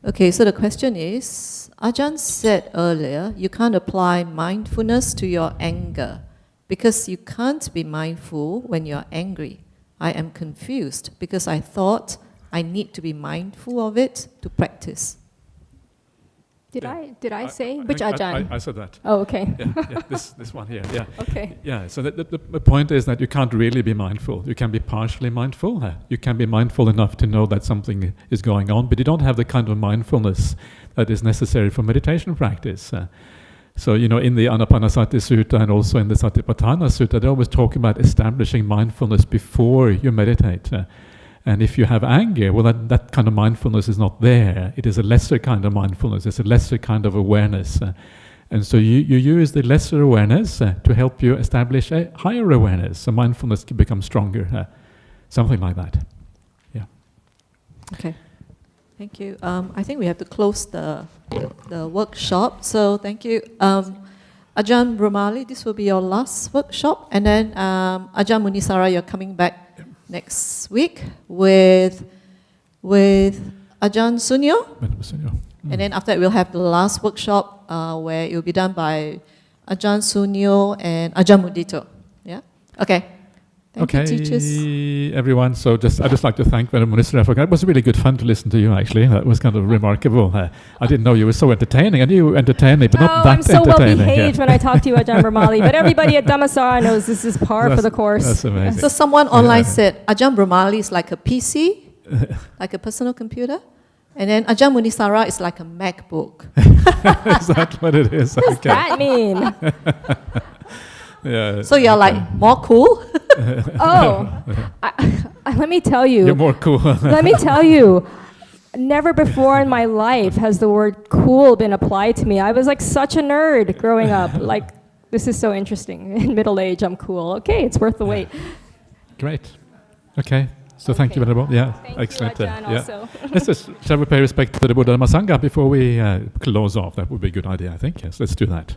Okay, so the question is, Ajahn said earlier, you can't apply mindfulness to your anger because you can't be mindful when you're angry. I am confused because I thought I need to be mindful of it to practice. Did I say? I Which think Ajahn? I said that. Oh, okay. Yeah, this one here. Yeah. Okay. Yeah. So the point is that you can't really be mindful. You can be partially mindful. You can be mindful enough to know that something is going on, but you don't have the kind of mindfulness that is necessary for meditation practice. So, in the Anapanasati Sutta and also in the Satipatthana Sutta, they always talk about establishing mindfulness before you meditate. And if you have anger, well, that kind of mindfulness is not there. It is a lesser kind of mindfulness. It's a lesser kind of awareness. And so you use the lesser awareness to help you establish a higher awareness. So mindfulness can become stronger. Something like that. Yeah. Okay. Thank you. I think we have to close the workshop. So thank you. Ajahn Brahmali, this will be your last workshop. And then Ajahn Munissara, you're coming back next week with Ajahn Sunyo. And then after that, we'll have the last workshop where it will be done by Ajahn Sunyo and Ajahn Mudito. Yeah? Okay. Thank you, teachers. Everyone. So I'd just like to thank Venerable Munissara for that. It was really good fun to listen to you, actually. That was kind of remarkable. I didn't know you were so entertaining. I knew you were entertaining, but not that I'm so entertaining. well behaved when I talk to you, Ajahn Brahmali. But everybody at Dhammasara knows this is par for the course. That's amazing. So someone online said Ajahn Brahmali is like a PC, like a personal computer. And then Ajahn Munissara is like a MacBook. Is that what it is? What does that mean? Yeah. So you're like more cool? Let me tell you. You're more cool. Let me tell you. Never before in my life has the word cool been applied to me. I was like such a nerd growing up. Like, this is so interesting. In middle age, I'm cool. Okay, it's worth the wait. Great. Okay. So thank you, Venerable. Yeah, Thank excellent. you, Ajahn, also. Shall we pay respect to the Buddha Dhamma Sangha before we close off? That would be a good idea, I think. Yes, let's do that.